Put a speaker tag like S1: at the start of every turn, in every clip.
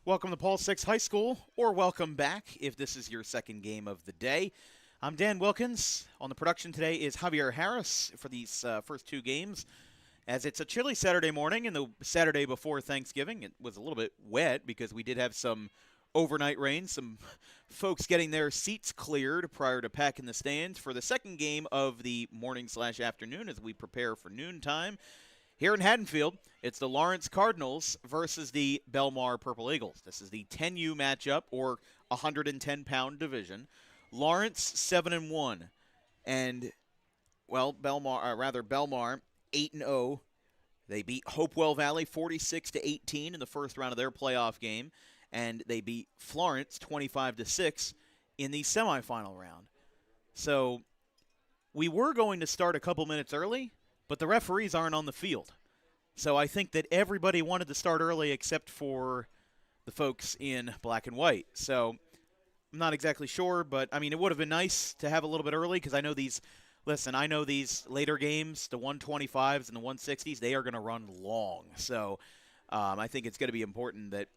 S1: Welcome to Paul Six High School, or welcome back if this is your second game of the day. I'm Dan Wilkins. On the production today is Javier Harris for these first two games. As it's a chilly Saturday morning and the Saturday before Thanksgiving, it was a little bit wet because we did have some overnight rain, some folks getting their seats cleared prior to packing the stands for the second game of the morning/afternoon as we prepare for noontime. Here in Haddonfield, it's the Lawrence Cardinals versus the Belmar Purple Eagles. This is the 10U matchup, or 110-pound division. Lawrence 7-1, and Belmar 8-0. They beat Hopewell Valley 46-18 in the first round of their playoff game, and they beat Florence 25-6 in the semifinal round. So we were going to start a couple minutes early, but the referees aren't on the field. So I think that everybody wanted to start early except for the folks in black and white. So I'm not exactly sure, but, I mean, it would have been nice to have a little bit early because I know these later games, the 125s and the 160s, they are going to run long. So I think it's going to be important that,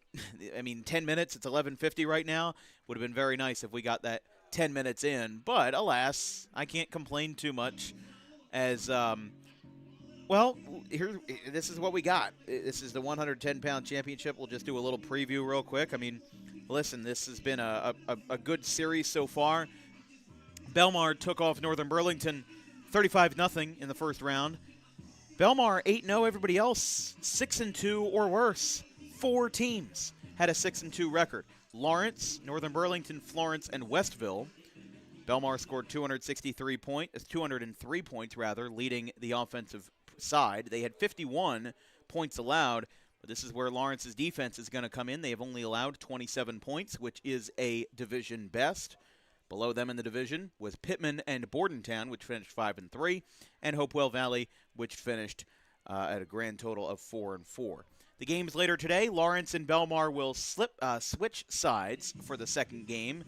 S1: 10 minutes, it's 11:50 right now. Would have been very nice if we got that 10 minutes in. But, alas, I can't complain too much as this is what we got. This is the 110-pound championship. We'll just do a little preview real quick. Listen, this has been a good series so far. Belmar took off Northern Burlington 35-0 in the first round. Belmar 8-0. Everybody else 6-2 or worse. 4 teams had a 6-2 record. Lawrence, Northern Burlington, Florence, and Westville. Belmar scored 203 points, leading the offensive side. They had 51 points allowed, but this is where Lawrence's defense is going to come in. They have only allowed 27 points, which is a division best. Below them in the division was Pittman and Bordentown, which finished 5-3, and Hopewell Valley, which finished at a grand total of 4-4. The games later today, Lawrence and Belmar will switch sides for the second game,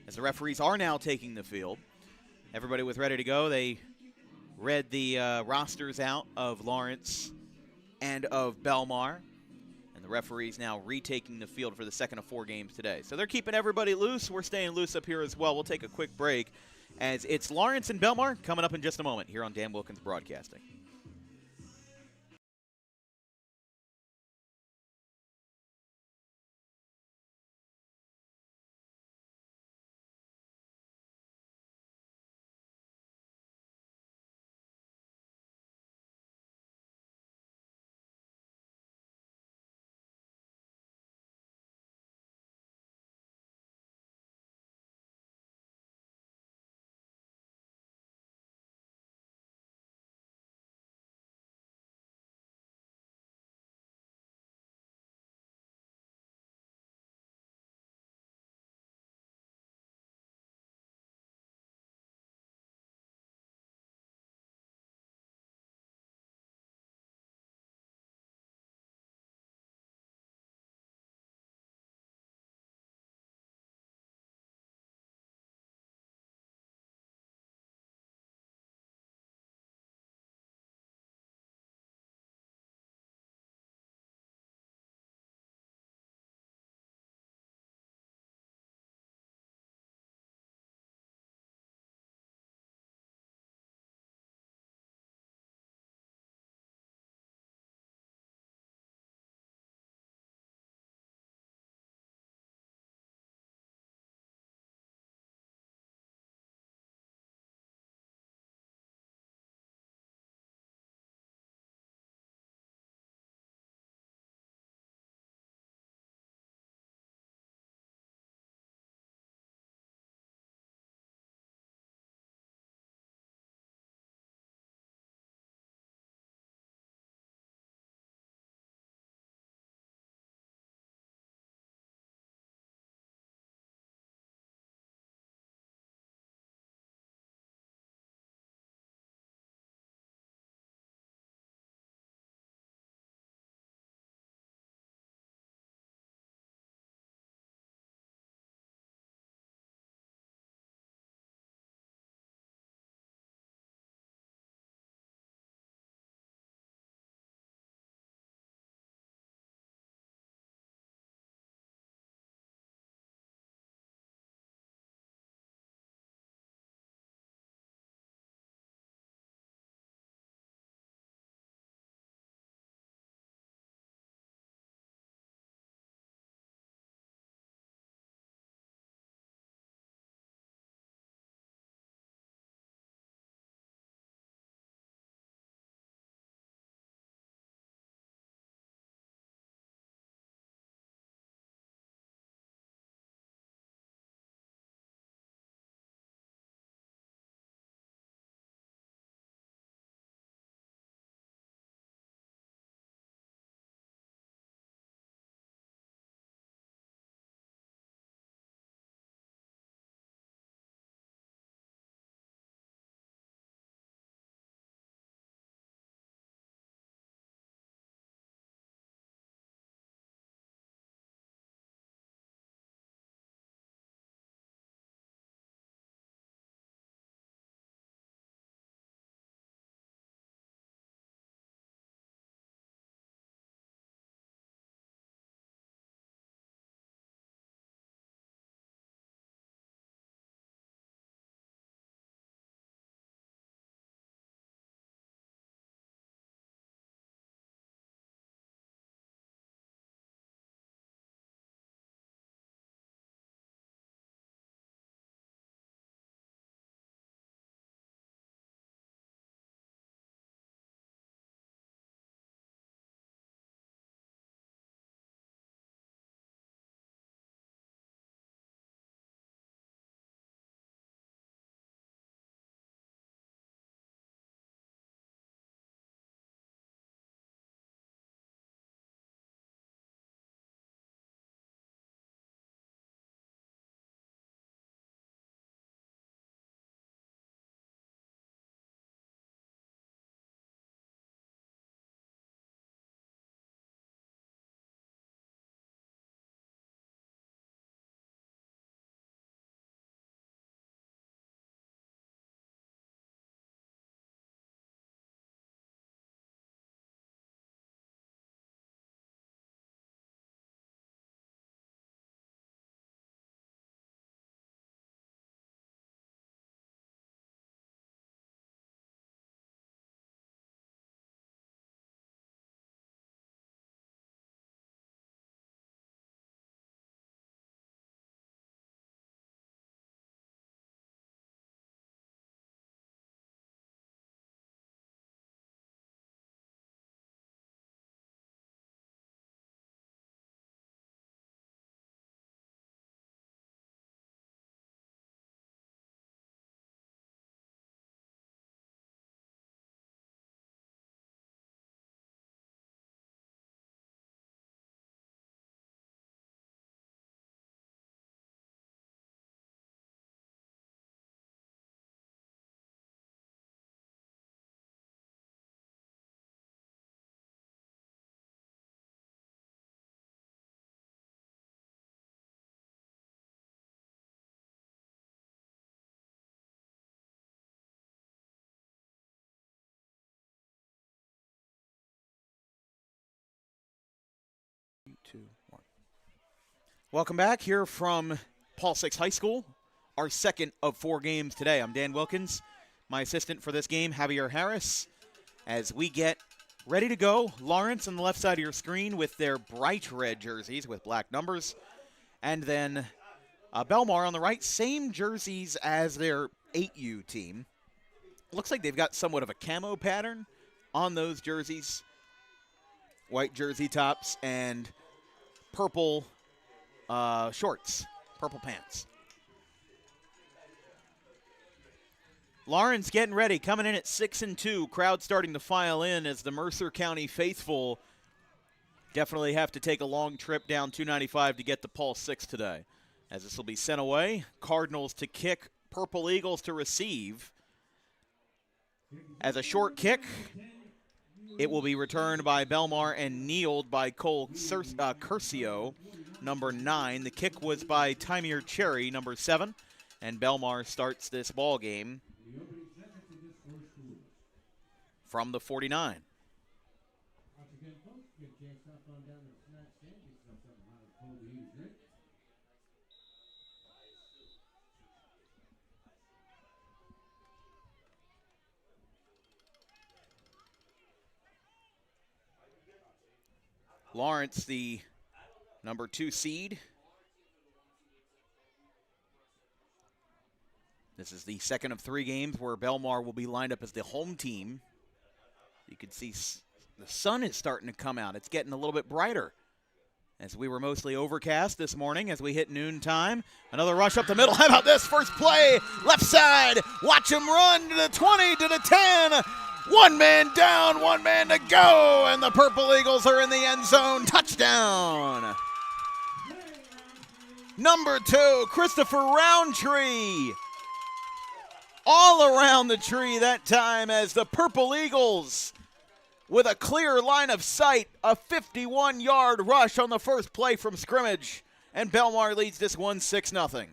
S1: as the referees are now taking the field. Everybody was ready to go. They read the rosters out of Lawrence and of Belmar, and the referees now retaking the field for the second of 4 games today. So they're keeping everybody loose. We're staying loose up here as well. We'll take a quick break as it's Lawrence and Belmar coming up in just a moment here on Dan Wilkins Broadcasting. 3, 2, 1. Welcome back here from Paul Six High School, our second of 4 games today. I'm Dan Wilkins, my assistant for this game, Javier Harris, as we get ready to go. Lawrence on the left side of your screen with their bright red jerseys with black numbers, and then Belmar on the right, same jerseys as their 8U team. Looks like they've got somewhat of a camo pattern on those jerseys. White jersey tops and purple shorts, purple pants. Lawrence getting ready, coming in at 6-2. Crowd starting to file in as the Mercer County faithful definitely have to take a long trip down 295 to get to Paul 6 today. As this will be sent away, Cardinals to kick, Purple Eagles to receive. As a short kick, it will be returned by Belmar and kneeled by Cole Curcio, number 9. The kick was by Timir Cherry, number 7. And Belmar starts this ball game from the 49. Lawrence, the number 2 seed. This is the second of 3 games where Belmar will be lined up as the home team. You can see the sun is starting to come out. It's getting a little bit brighter as we were mostly overcast this morning as we hit noon time. Another rush up the middle. How about this? First play, left side. Watch him run to the 20, to the 10. One man down, one man to go, and the Purple Eagles are in the end zone. Touchdown. Number 2, Christopher Roundtree. All around the tree that time as the Purple Eagles, with a clear line of sight, a 51-yard rush on the first play from scrimmage, and Belmar leads this one 6-0.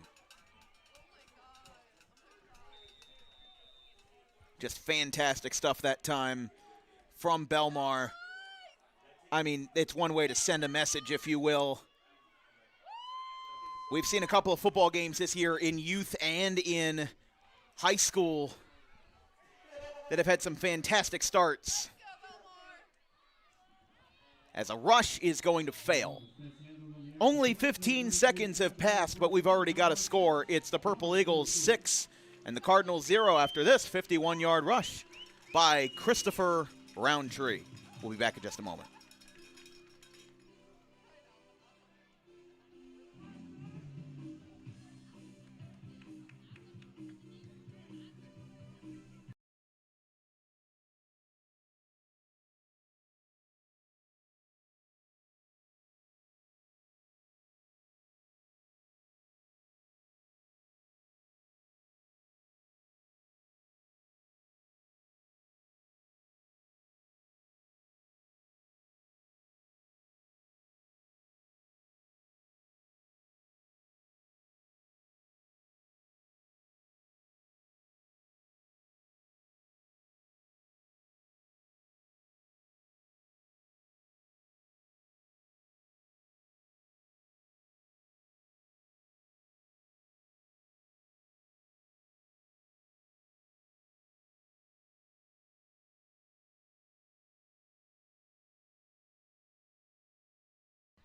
S1: Just fantastic stuff that time from Belmar. I mean, it's one way to send a message, if you will. We've seen a couple of football games this year in youth and in high school that have had some fantastic starts. As a rush is going to fail. Only 15 seconds have passed, but we've already got a score. It's the Purple Eagles 6 and the Cardinals 0 after this 51-yard rush by Christopher Roundtree. We'll be back in just a moment.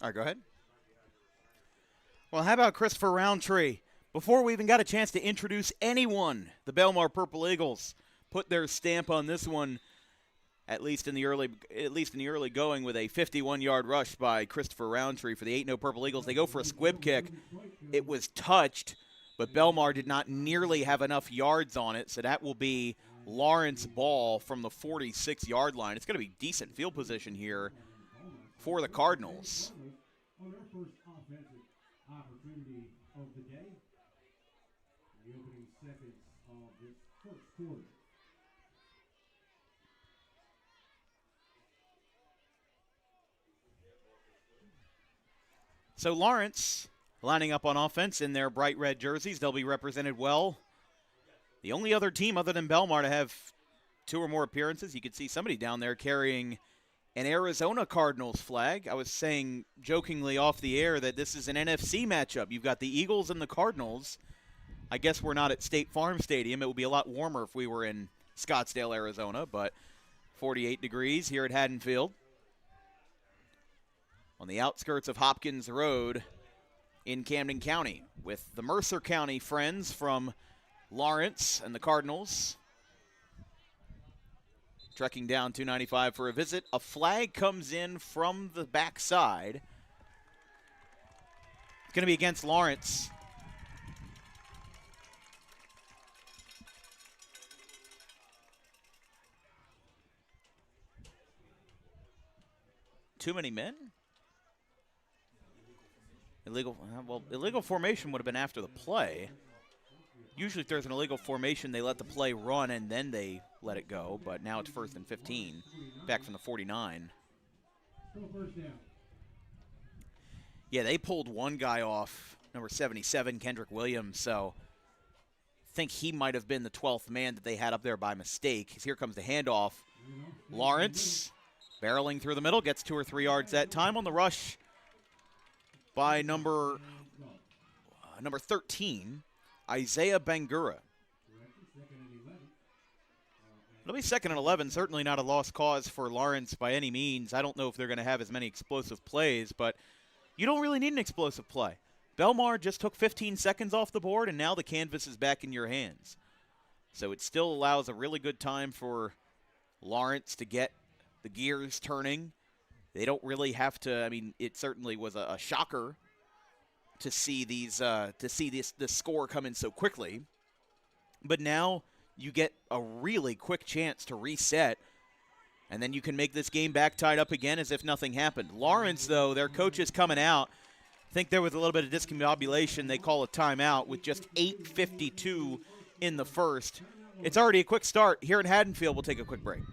S1: All right, go ahead. Well, how about Christopher Roundtree? Before we even got a chance to introduce anyone, the Belmar Purple Eagles put their stamp on this one, at least in the early going, with a 51-yard rush by Christopher Roundtree for the 8-0 Purple Eagles. They go for a squib kick. It was touched, but Belmar did not nearly have enough yards on it, so that will be Lawrence ball from the 46-yard line. It's going to be decent field position here for the Cardinals.
S2: On our first offensive opportunity of the day, the opening seconds of this first quarter.
S1: So Lawrence lining up on offense in their bright red jerseys. They'll be represented well. The only other team other than Belmar to have 2 or more appearances. You could see somebody down there carrying an Arizona Cardinals flag. I was saying jokingly off the air that this is an NFC matchup. You've got the Eagles and the Cardinals. I guess we're not at State Farm Stadium. It would be a lot warmer if we were in Scottsdale, Arizona, but 48 degrees here at Haddonfield. On the outskirts of Hopkins Road in Camden County with the Mercer County friends from Lawrence and the Cardinals trekking down 295 for a visit. A flag comes in from the backside. It's going to be against Lawrence. Too many men? Illegal formation would have been after the play. Usually if there's an illegal formation, they let the play run and then they let it go. But now it's 1st and 15, back from the 49. Yeah, they pulled one guy off, number 77, Kendrick Williams. So I think he might have been the 12th man that they had up there by mistake. Here comes the handoff. Lawrence barreling through the middle, gets 2 or 3 yards that time on the rush by number 13, Isaiah Bangura. It'll be 2nd and 11, certainly not a lost cause for Lawrence by any means. I don't know if they're going to have as many explosive plays, but you don't really need an explosive play. Belmar just took 15 seconds off the board, and now the canvas is back in your hands. So it still allows a really good time for Lawrence to get the gears turning. They don't really have to. I mean, it certainly was a shocker to see this score come in so quickly. But now you get a really quick chance to reset, and then you can make this game back tied up again as if nothing happened. Lawrence, though, their coach is coming out. I think there was a little bit of discombobulation. They call a timeout with just 8:52 in the first. It's already a quick start. Here at Haddonfield, we'll take a quick break.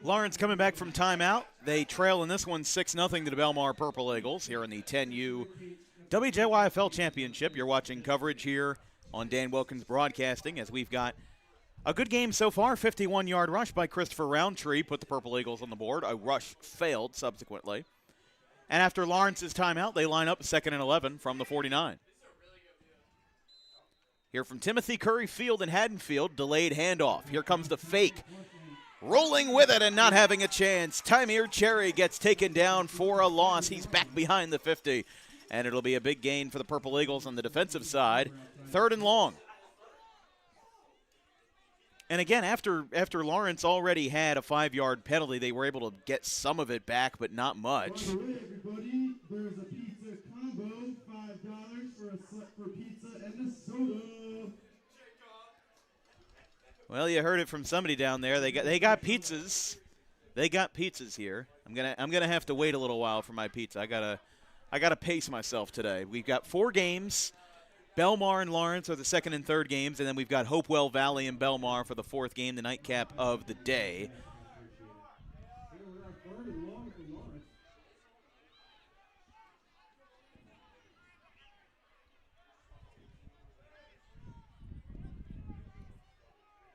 S1: Lawrence coming back from timeout. They trail in this one 6-0 to the Belmar Purple Eagles here in the 10U WJYFL Championship. You're watching coverage here on Dan Wilkins Broadcasting as we've got a good game so far. 51-yard rush by Christopher Roundtree put the Purple Eagles on the board. A rush failed subsequently. And after Lawrence's timeout, they line up 2nd and 11 from the 49. Here from Timothy Curry Field in Haddonfield, delayed handoff. Here comes the fake. Rolling with it and not having a chance. Tymir Cherry gets taken down for a loss. He's back behind the 50. And it'll be a big gain for the Purple Eagles on the defensive side. 3rd and long. And again, after Lawrence already had a 5-yard penalty, they were able to get some of it back, but not much.
S2: By the way, everybody, there's a pizza combo, $5 for pizza and a soda.
S1: Well, you heard it from somebody down there. They got pizzas. They got pizzas here. I'm gonna have to wait a little while for my pizza. I gotta pace myself today. We've got 4 games. Belmar and Lawrence are the 2nd and 3rd games, and then we've got Hopewell Valley and Belmar for the 4th game, the nightcap of the day.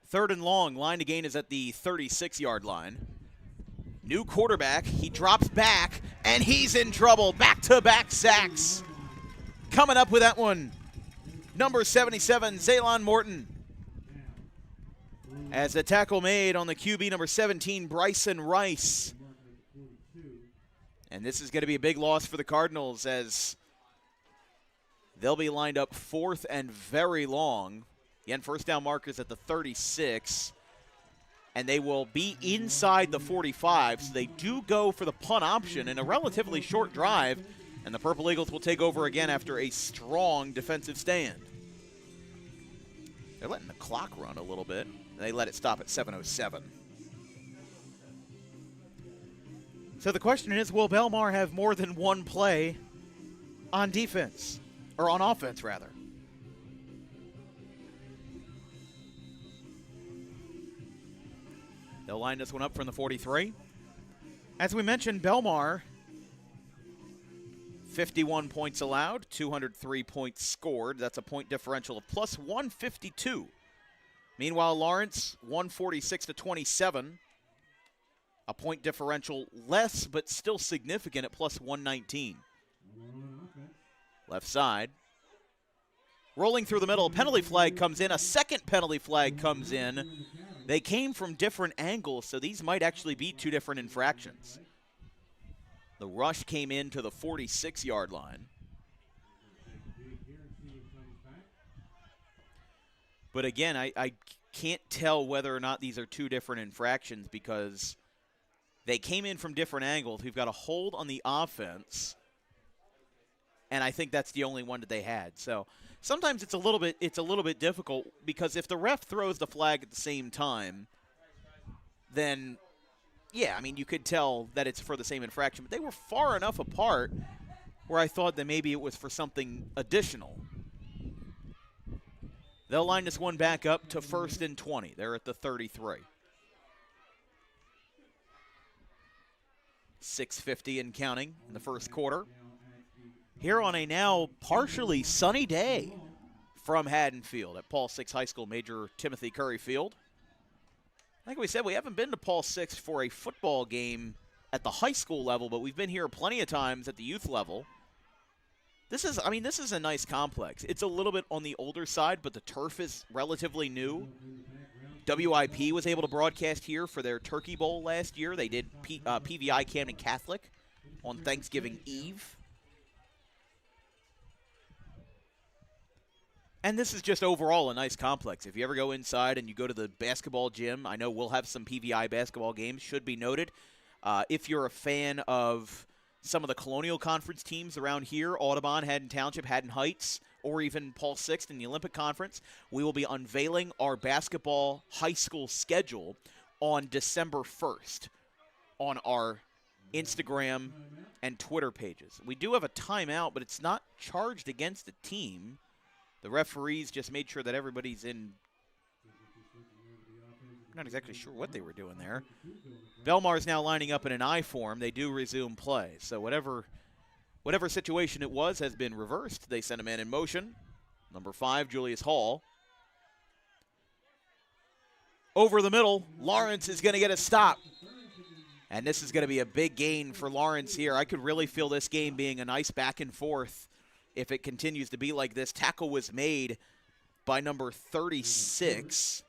S1: Third and long. Line to gain is at the 36-yard line. New quarterback. He drops back, and he's in trouble. Back-to-back sacks. Coming up with that one, number 77, Zaylon Morton. As a tackle made on the QB, number 17, Bryson Rice. And this is going to be a big loss for the Cardinals as they'll be lined up 4th and very long. Again, first down markers at the 36, and they will be inside the 45, so they do go for the punt option in a relatively short drive, And the Purple Eagles will take over again after a strong defensive stand. They're letting the clock run a little bit. They let it stop at 7:07. So the question is, will Belmar have more than one play on defense? Or on offense, rather. They'll line this one up from the 43. As we mentioned, Belmar, 51 points allowed, 203 points scored. That's a point differential of plus 152. Meanwhile, Lawrence, 146-27. A point differential less, but still significant at plus 119. Left side. Rolling through the middle, a penalty flag comes in. A second penalty flag comes in. They came from different angles, so these might actually be two different infractions. The rush came in to the 46-yard line. But again, I can't tell whether or not these are two different infractions because they came in from different angles. We've got a hold on the offense, and I think that's the only one that they had. So sometimes it's a little bit difficult because if the ref throws the flag at the same time, then yeah, I mean you could tell that it's for the same infraction. But they were far enough apart where I thought that maybe it was for something additional. They'll line this one back up to 1st and 20. They're at the 33. 6:50 and counting in the first quarter. Here on a now partially sunny day from Haddonfield at Paul Six High School, Major Timothy Curry Field. Like we said, we haven't been to Paul Six for a football game at the high school level, but we've been here plenty of times at the youth level. This is a nice complex. It's a little bit on the older side, but the turf is relatively new. WIP was able to broadcast here for their Turkey Bowl last year. They did PVI Camden Catholic on Thanksgiving Eve. And this is just overall a nice complex. If you ever go inside and you go to the basketball gym, I know we'll have some PVI basketball games, should be noted. If you're a fan of some of the Colonial Conference teams around here, Audubon, Haddon Township, Haddon Heights, or even Paul Sixth in the Olympic Conference, we will be unveiling our basketball high school schedule on December 1st on our Instagram and Twitter pages. We do have a timeout, but it's not charged against the team. The referees just made sure that everybody's in. I'm not exactly sure what they were doing there. Belmar is now lining up in an I form. They do resume play. So whatever situation it was has been reversed. They send a man in motion. Number 5, Julius Hall. Over the middle, Lawrence is going to get a stop. And this is going to be a big gain for Lawrence here. I could really feel this game being a nice back and forth if it continues to be like this. Tackle was made by number 36.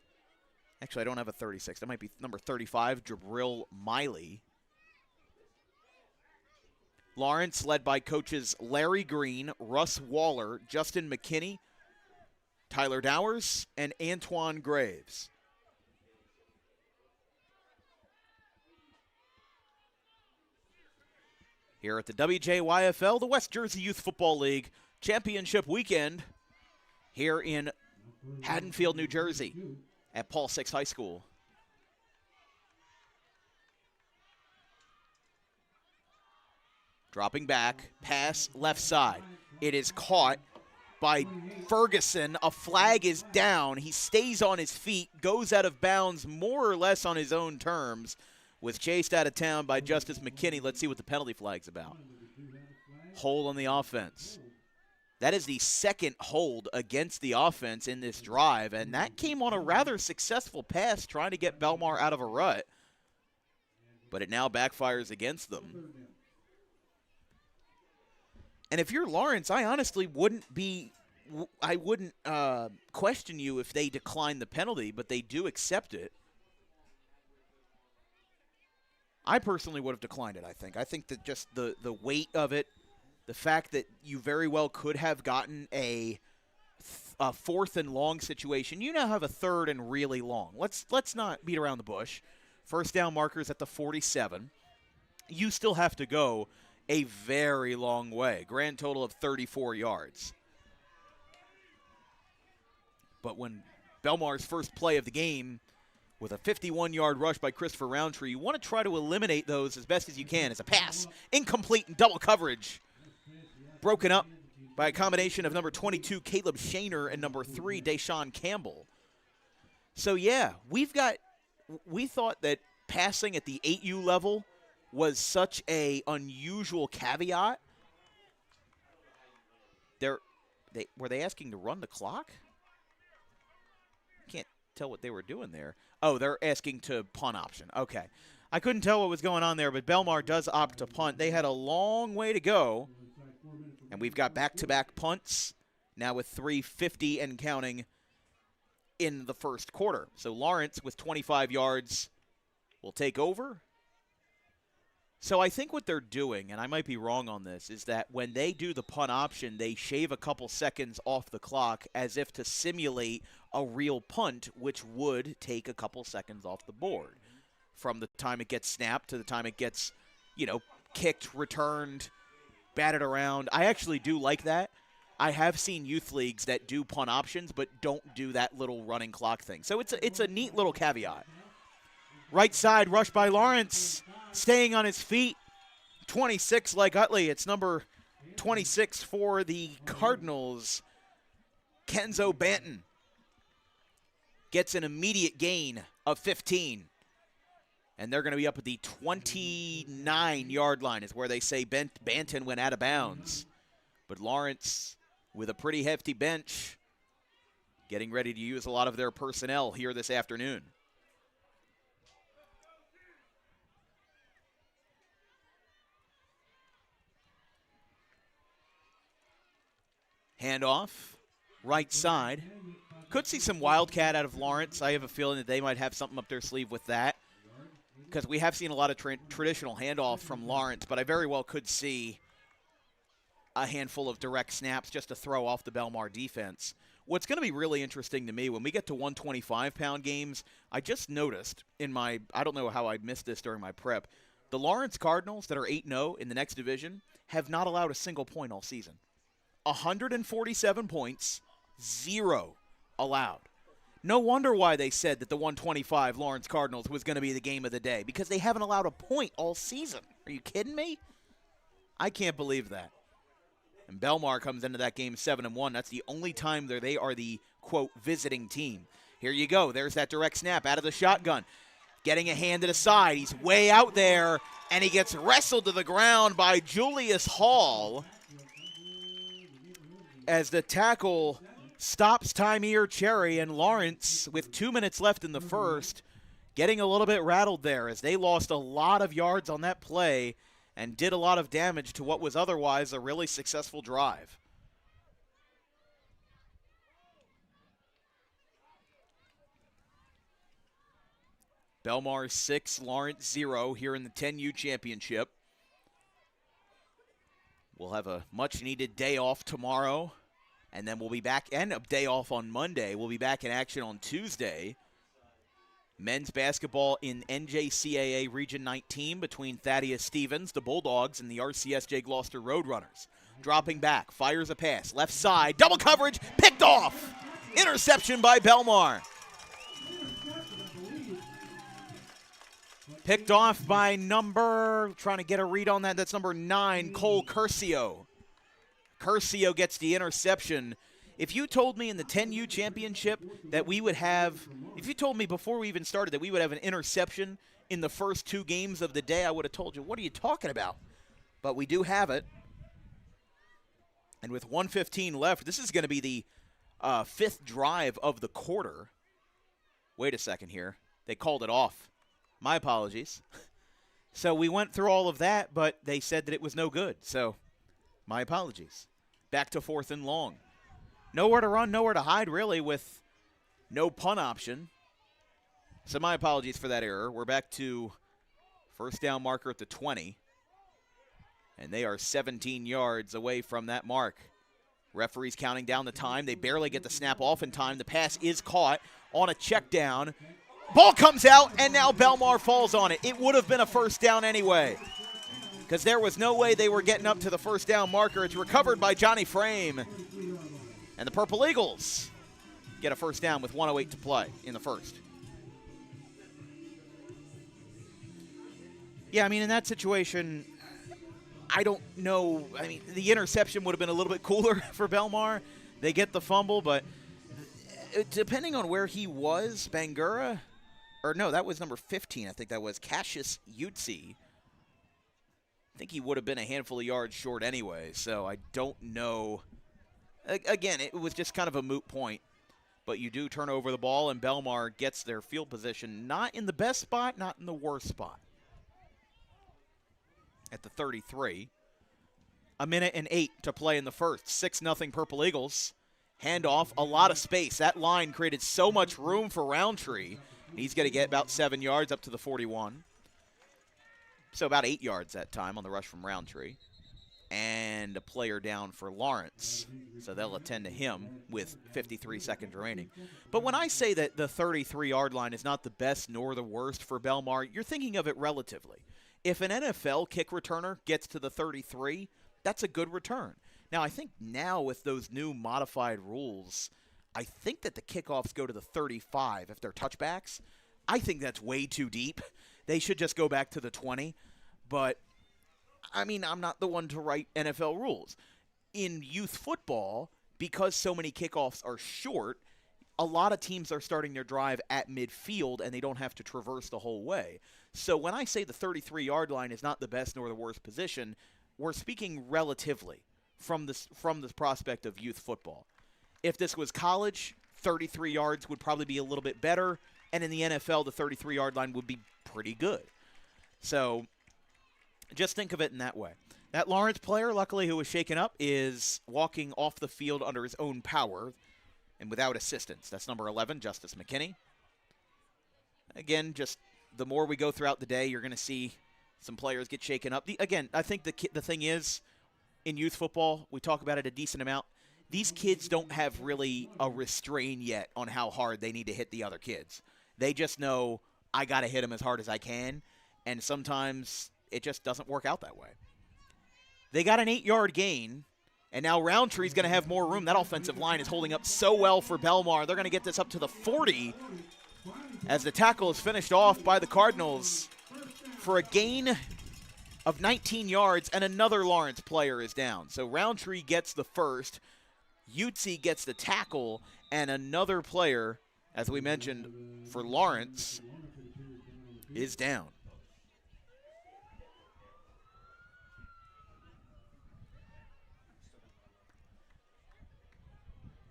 S1: Actually, I don't have a 36. That might be number 35, Jabril Miley. Lawrence led by coaches Larry Green, Russ Waller, Justin McKinney, Tyler Dowers, and Antoine Graves. Here at the WJYFL, the West Jersey Youth Football League Championship Weekend here in Haddonfield, New Jersey at Paul Six High School. Dropping back, pass left side. It is caught by Ferguson. A flag is down. He stays on his feet, goes out of bounds more or less on his own terms, was chased out of town by Justice McKinney. Let's see what the penalty flag's about. Hold on the offense. That is the second hold against the offense in this drive, and that came on a rather successful pass trying to get Belmar out of a rut, but it now backfires against them. And if you're Lawrence, I honestly wouldn't question you if they decline the penalty, but they do accept it. I personally would have declined it, I think. I think that just the weight of it, the fact that you very well could have gotten a 4th and long situation. You now have a 3rd and really long. Let's not beat around the bush. First down markers at the 47. You still have to go a very long way. Grand total of 34 yards. But when Belmar's first play of the game with a 51-yard rush by Christopher Roundtree, you want to try to eliminate those as best as you can. As a pass, incomplete and double coverage. Broken up by a combination of number 22, Caleb Shaner, and number 3, Deshaun Campbell. So, yeah, we thought that passing at the 8U level was such a unusual caveat. Were they asking to run the clock? Can't tell what they were doing there. Oh, they're asking to punt option. Okay. I couldn't tell what was going on there, but Belmar does opt to punt. They had a long way to go, and we've got back-to-back punts now with 3:50 and counting in the first quarter. So Lawrence with 25 yards will take over. So I think what they're doing, and I might be wrong on this, is that when they do the punt option, they shave a couple seconds off the clock as if to simulate a real punt, which would take a couple seconds off the board from the time it gets snapped to the time it gets, kicked, returned, batted around. I actually do like that. I have seen youth leagues that do punt options but don't do that little running clock thing. So it's a neat little caveat. Right side rush by Lawrence, staying on his feet. 26 like Utley. It's number 26 for the Cardinals. Kenzo Banton gets an immediate gain of 15. And they're going to be up at the 29-yard line is where they say Banton went out of bounds. But Lawrence, with a pretty hefty bench, getting ready to use a lot of their personnel here this afternoon. Handoff, right side. Could see some wildcat out of Lawrence. I have a feeling that they might have something up their sleeve with that, because we have seen a lot of traditional handoff from Lawrence, but I very well could see a handful of direct snaps just to throw off the Belmar defense. What's going to be really interesting to me, when we get to 125-pound games, I just noticed I don't know how I missed this during my prep, the Lawrence Cardinals that are 8-0 in the next division have not allowed a single point all season. 147 points, 0 allowed. No wonder why they said that the 125 Lawrence Cardinals was going to be the game of the day, because they haven't allowed a point all season. Are you kidding me? I can't believe that. And Belmar comes into that game 7-1. That's the only time they are the, quote, visiting team. Here you go. There's that direct snap out of the shotgun. Getting a hand to the side. He's way out there, and he gets wrestled to the ground by Julius Hall as the tackle stops Tymier Cherry, and Lawrence, with 2 minutes left in the first, getting a little bit rattled there as they lost a lot of yards on that play and did a lot of damage to what was otherwise a really successful drive. Belmar 6, Lawrence 0 here in the 10U championship. We'll have a much-needed day off tomorrow, and then we'll be back, and a day off on Monday. We'll be back in action on Tuesday. Men's basketball in NJCAA Region 19 between Thaddeus Stevens, the Bulldogs, and the RCSJ Gloucester Roadrunners. Dropping back, fires a pass, left side, double coverage, picked off. Interception by Belmar. Picked off by trying to get a read on that, that's number 9, Cole Curcio. Curcio gets the interception. If you told me in the 10U championship that we would have, if you told me before we even started that we would have an interception in the first 2 games of the day, I would have told you, what are you talking about? But we do have it. And with 1:15 left, this is going to be the 5th drive of the quarter. Wait a second here. They called it off. My apologies. So we went through all of that, but they said that it was no good. So my apologies. Back to 4th and long. Nowhere to run, nowhere to hide, really, with no punt option. So my apologies for that error. We're back to first down marker at the 20. And they are 17 yards away from that mark. Referees counting down the time. They barely get the snap off in time. The pass is caught on a check down. Ball comes out, and now Belmar falls on it. It would have been a first down anyway. because there was no way they were getting up to the first down marker. It's recovered by Johnny Frame. And the Purple Eagles get a first down with 1:08 to play in the first. Yeah, I mean, in that situation, I don't know. I mean, the interception would have been a little bit cooler for Belmar. They get the fumble, but depending on where he was, Bangura, or no, that was number 15. I think that was Cassius Utsi. I think he would have been a handful of yards short anyway, so I don't know. Again, it was just kind of a moot point, but you do turn over the ball, and Belmar gets their field position not in the best spot, not in the worst spot. At the 33. 1:08 to play in the first. 6-0 Purple Eagles. Handoff, a lot of space. That line created so much room for Roundtree. He's going to get about 7 yards up to the 41. So about 8 yards that time on the rush from Roundtree. And a player down for Lawrence. So they'll attend to him with 53 seconds remaining. But when I say that the 33-yard line is not the best nor the worst for Belmar, you're thinking of it relatively. If an NFL kick returner gets to the 33, that's a good return. Now, I think now with those new modified rules, I think that the kickoffs go to the 35 if they're touchbacks. I think that's way too deep. They should just go back to the 20. But, I mean, I'm not the one to write NFL rules. In youth football, because so many kickoffs are short, a lot of teams are starting their drive at midfield, and they don't have to traverse the whole way. So when I say the 33-yard line is not the best nor the worst position, we're speaking relatively from this prospect of youth football. If this was college, 33 yards would probably be a little bit better, and in the NFL, the 33-yard line would be pretty good. So just think of it in that way. That Lawrence player, luckily, who was shaken up, is walking off the field under his own power and without assistance. That's number 11, Justice McKinney. Again, just the more we go throughout the day, you're going to see some players get shaken up. Again, I think the thing is, in youth football, we talk about it a decent amount. These kids don't have really a restraint yet on how hard they need to hit the other kids. They just know, I got to hit them as hard as I can, and sometimes it just doesn't work out that way. They got an 8-yard gain, and now Roundtree's going to have more room. That offensive line is holding up so well for Belmar. They're going to get this up to the 40 as the tackle is finished off by the Cardinals for a gain of 19 yards, and another Lawrence player is down. So Roundtree gets the first, Utsi gets the tackle, and another player, as we mentioned, for Lawrence, is down.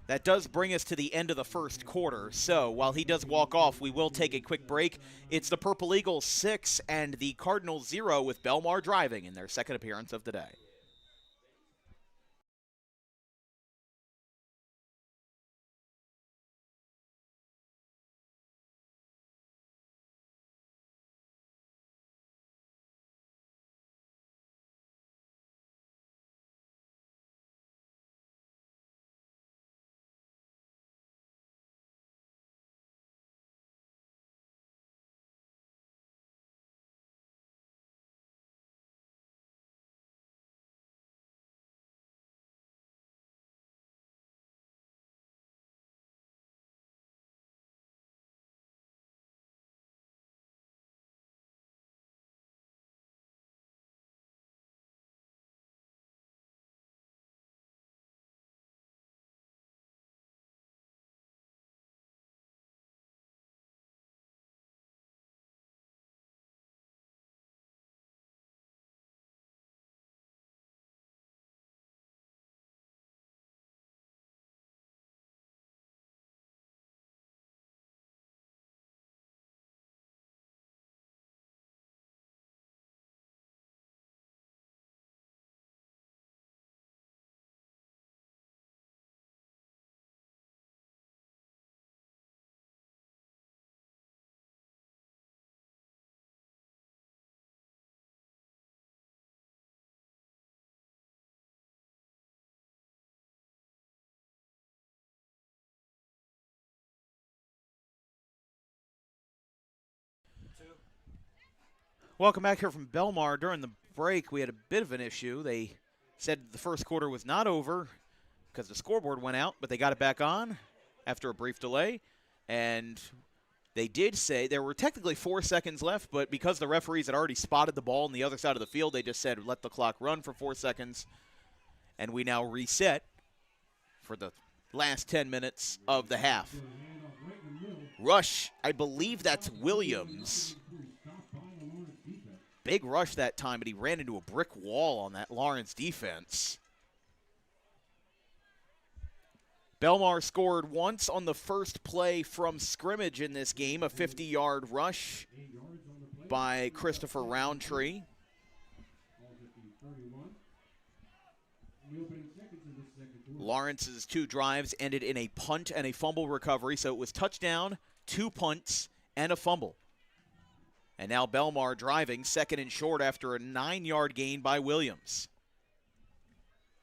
S1: That does bring us to the end of the first quarter. So while he does walk off, we will take a quick break. It's the Purple Eagles 6 and the Cardinals 0 with Belmar driving in their second appearance of the day. Welcome back here from Belmar during the break, we had a bit of an issue. They said the first quarter was not over because the scoreboard went out, but they got it back on after a brief delay. And they did say there were technically 4 seconds left, but because the referees had already spotted the ball on the other side of the field, they just said let the clock run for 4 seconds. And we now reset for the last 10 minutes of the half. Rush, I believe that's Williams. Big rush that time, but he ran into a brick wall on that Lawrence defense. Belmar scored once on the first play from scrimmage in this game, a 50-yard rush by Christopher Roundtree. Lawrence's 2 drives ended in a punt and a fumble recovery, so it was touchdown, 2 punts, and a fumble. And now Belmar driving, 2nd and short after a 9-yard gain by Williams.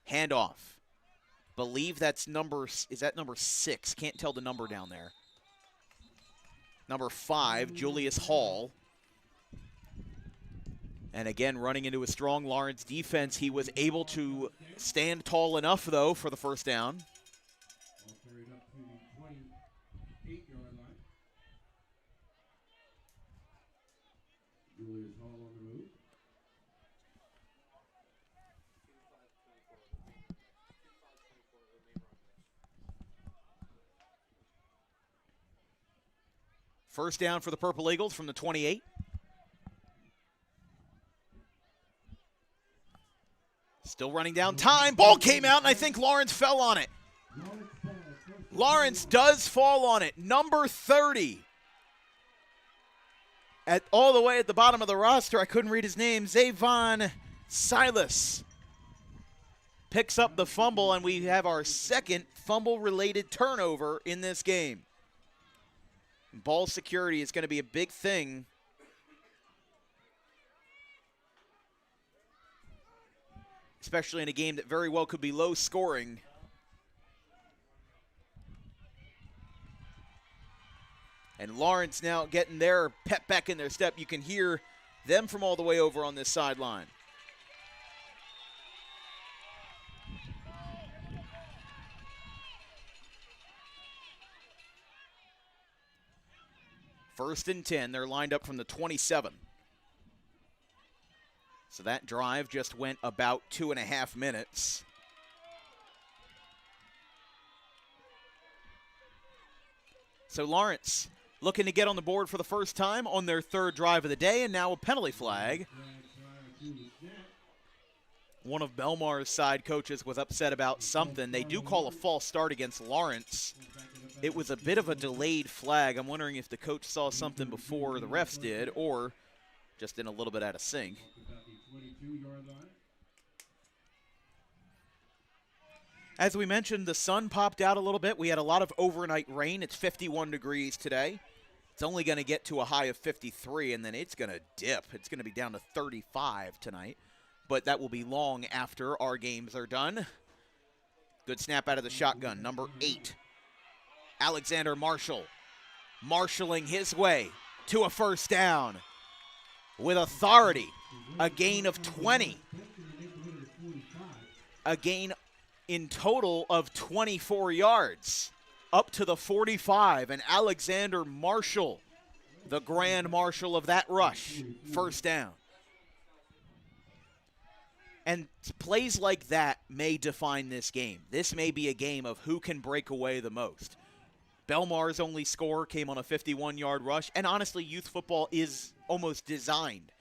S1: Handoff. Believe that's number 6? Can't tell the number down there. Number 5, Julius Hall. And again, running into a strong Lawrence defense, he was able to stand tall enough, though, for the first down.
S2: Carried up to the 28-yard line. Julius Hall on the move.
S1: First down for the Purple Eagles from the 28. Still running down time. Ball came out, and I think Lawrence fell on it. Lawrence does fall on it. Number 30. All the way at the bottom of the roster, I couldn't read his name, Zavon Silas picks up the fumble, and we have our second fumble-related turnover in this game. Ball security is going to be a big thing. Especially in a game that very well could be low scoring. And Lawrence now getting their pep back in their step. You can hear them from all the way over on this sideline. First and 10. They're lined up from the 27. So that drive just went about 2.5 minutes. So Lawrence looking to get on the board for the first time on their 3rd drive of the day, and now a penalty flag. One of Belmar's side coaches was upset about something. They do call a false start against Lawrence. It was a bit of a delayed flag. I'm wondering if the coach saw something before the refs did, or just in a little bit out of sync. As we mentioned, the sun popped out a little bit. We had a lot of overnight rain. It's 51 degrees today. It's only going to get to a high of 53, and then it's going to dip. It's going to be down to 35 tonight, but that will be long after our games are done. Good snap out of the shotgun. Number 8, Alexander Marshall, marshalling his way to a first down with authority. A gain of 20. A gain in total of 24 yards. Up to the 45. And Alexander Marshall, the grand marshal of that rush. First down. And plays like that may define this game. This may be a game of who can break away the most. Belmar's only score came on a 51-yard rush. And honestly, youth football is almost designed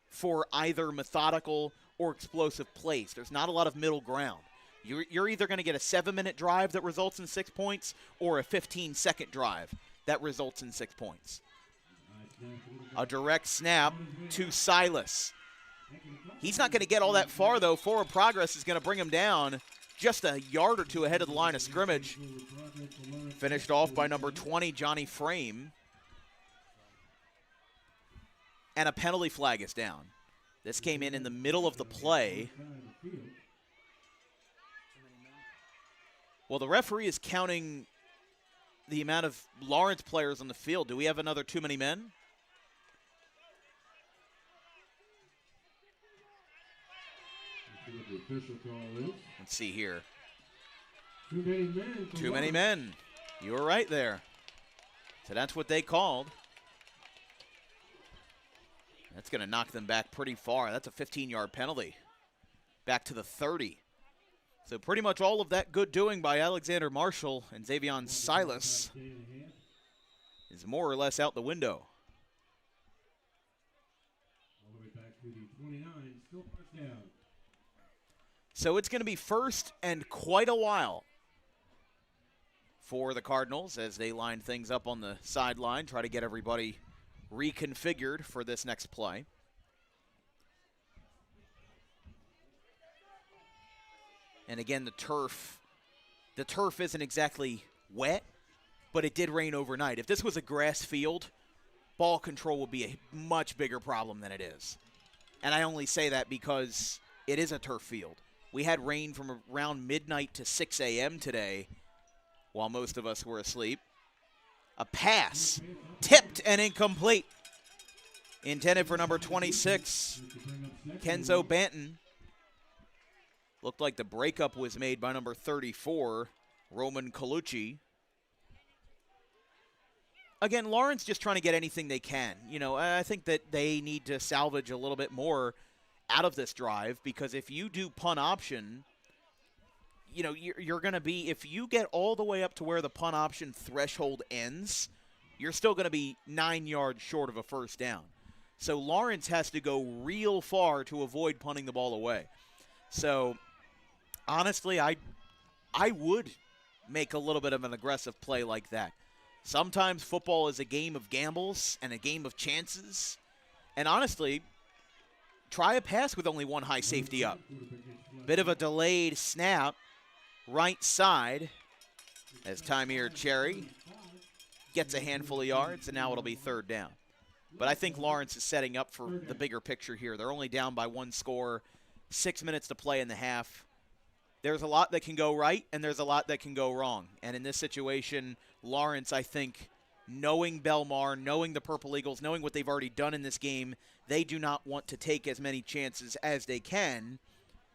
S1: for either methodical or explosive plays. There's not a lot of middle ground. You're either going to get a 7-minute drive that results in 6 points or a 15-second drive that results in 6 points. A direct snap to Silas. He's not going to get all that far, though. Forward progress is going to bring him down just a yard or two ahead of the line of scrimmage. Finished off by number 20, Johnny Frame. And a penalty flag is down. This came in the middle of the play. Well, the referee is counting the amount of Lawrence players on the field. Do we have another too many men?
S2: official call is
S1: Let's see here.
S2: too many men.
S1: Too many men. You were right there. So that's what they called. That's going to knock them back pretty far. That's a 15-yard penalty. Back to the 30. So pretty much all of that good doing by Alexander Marshall and Xavion Silas is more or less out the window.
S2: All the way back to the 29, still first down.
S1: So it's going to be first and quite a while for the Cardinals as they line things up on the sideline, try to get everybody reconfigured for this next play. And again, the turf isn't exactly wet, but it did rain overnight. If this was a grass field, ball control would be a much bigger problem than it is. And I only say that because it is a turf field. We had rain from around midnight to 6 a.m. today while most of us were asleep. A pass, tipped and incomplete. Intended for number 26, Kenzo Banton. Looked like the breakup was made by number 34, Roman Colucci. Again, Lawrence just trying to get anything they can. You know, I think that they need to salvage a little bit more out of this drive because if you do punt option, you know, you're going to be, if you get all the way up to where the punt option threshold ends, you're still going to be 9 yards short of a first down. So Lawrence has to go real far to avoid punting the ball away. So honestly, I would make a little bit of an aggressive play like that. Sometimes football is a game of gambles and a game of chances. And honestly, try a pass with only one high safety up. Bit of a delayed snap, right side, as Tymier Cherry gets a handful of yards, and now it'll be third down. But I think Lawrence is setting up for the bigger picture here. They're only down by one score, 6 minutes to play in the half. There's a lot that can go right, and there's a lot that can go wrong. And in this situation, Lawrence, I think, knowing Belmar, knowing the Purple Eagles, knowing what they've already done in this game, they do not want to take as many chances as they can.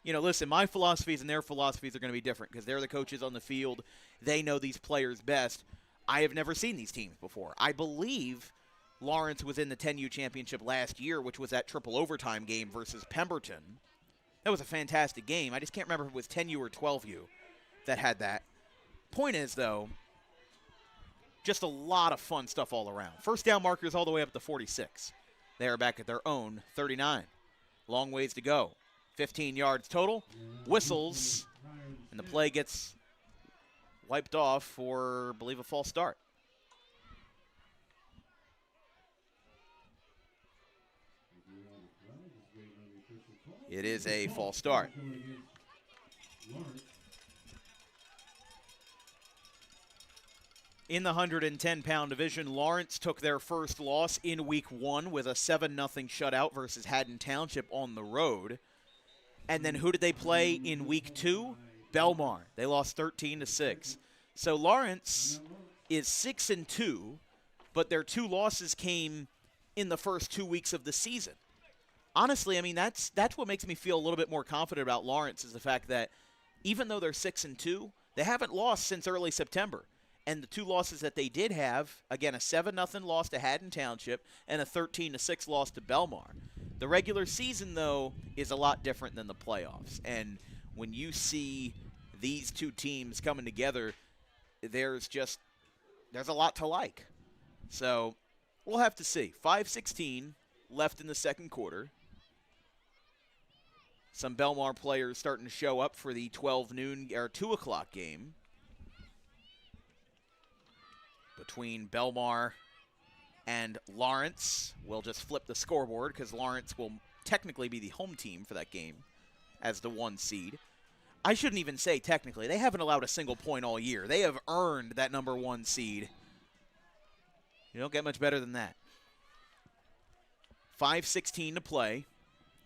S1: You know, listen, my philosophies and their philosophies are going to be different because they're the coaches on the field. They know these players best. I have never seen these teams before. I believe Lawrence was in the 10U championship last year, which was that triple overtime game versus Pemberton. That was a fantastic game. I just can't remember if it was 10U or 12U that had that. Point is, though, just a lot of fun stuff all around. First down markers all the way up to 46. They are back at their own 39. Long ways to go. 15 yards total. Whistles, and the play gets wiped off for, I believe, a false start. It is a false start. In the 110-pound division, Lawrence took their first loss in Week 1 with a 7-0 shutout versus Haddon Township on the road. And then who did they play in Week 2? Belmar. They lost 13-6. So Lawrence is 6-2, but their 2 losses came in the first 2 weeks of the season. Honestly, I mean, that's what makes me feel a little bit more confident about Lawrence is the fact that even though they're 6-2, they haven't lost since early September. And the 2 losses that they did have, again, a 7-0 loss to Haddon Township and a 13-6 loss to Belmar. The regular season, though, is a lot different than the playoffs. And when you see these 2 teams coming together, there's a lot to like. So we'll have to see. 5:16 left in the second quarter. Some Belmar players starting to show up for the 12 noon or 2 o'clock game between Belmar and Lawrence. We'll just flip the scoreboard because Lawrence will technically be the home team for that game as the 1 seed. I shouldn't even say technically. They haven't allowed a single point all year. They have earned that number 1 seed. You don't get much better than that. 5:16 to play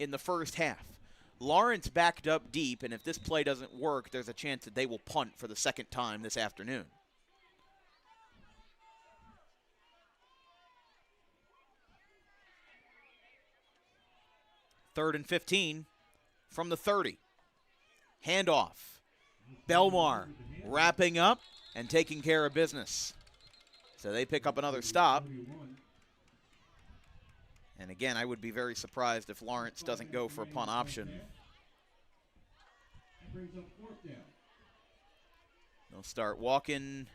S1: in the first half. Lawrence backed up deep, and if this play doesn't work, there's a chance that they will punt for the second time this afternoon. 3rd and 15 from the 30. Handoff. Belmar wrapping up and taking care of business. So they pick up another stop. And again, I would be very surprised if Lawrence doesn't go for a punt option. They'll start walking,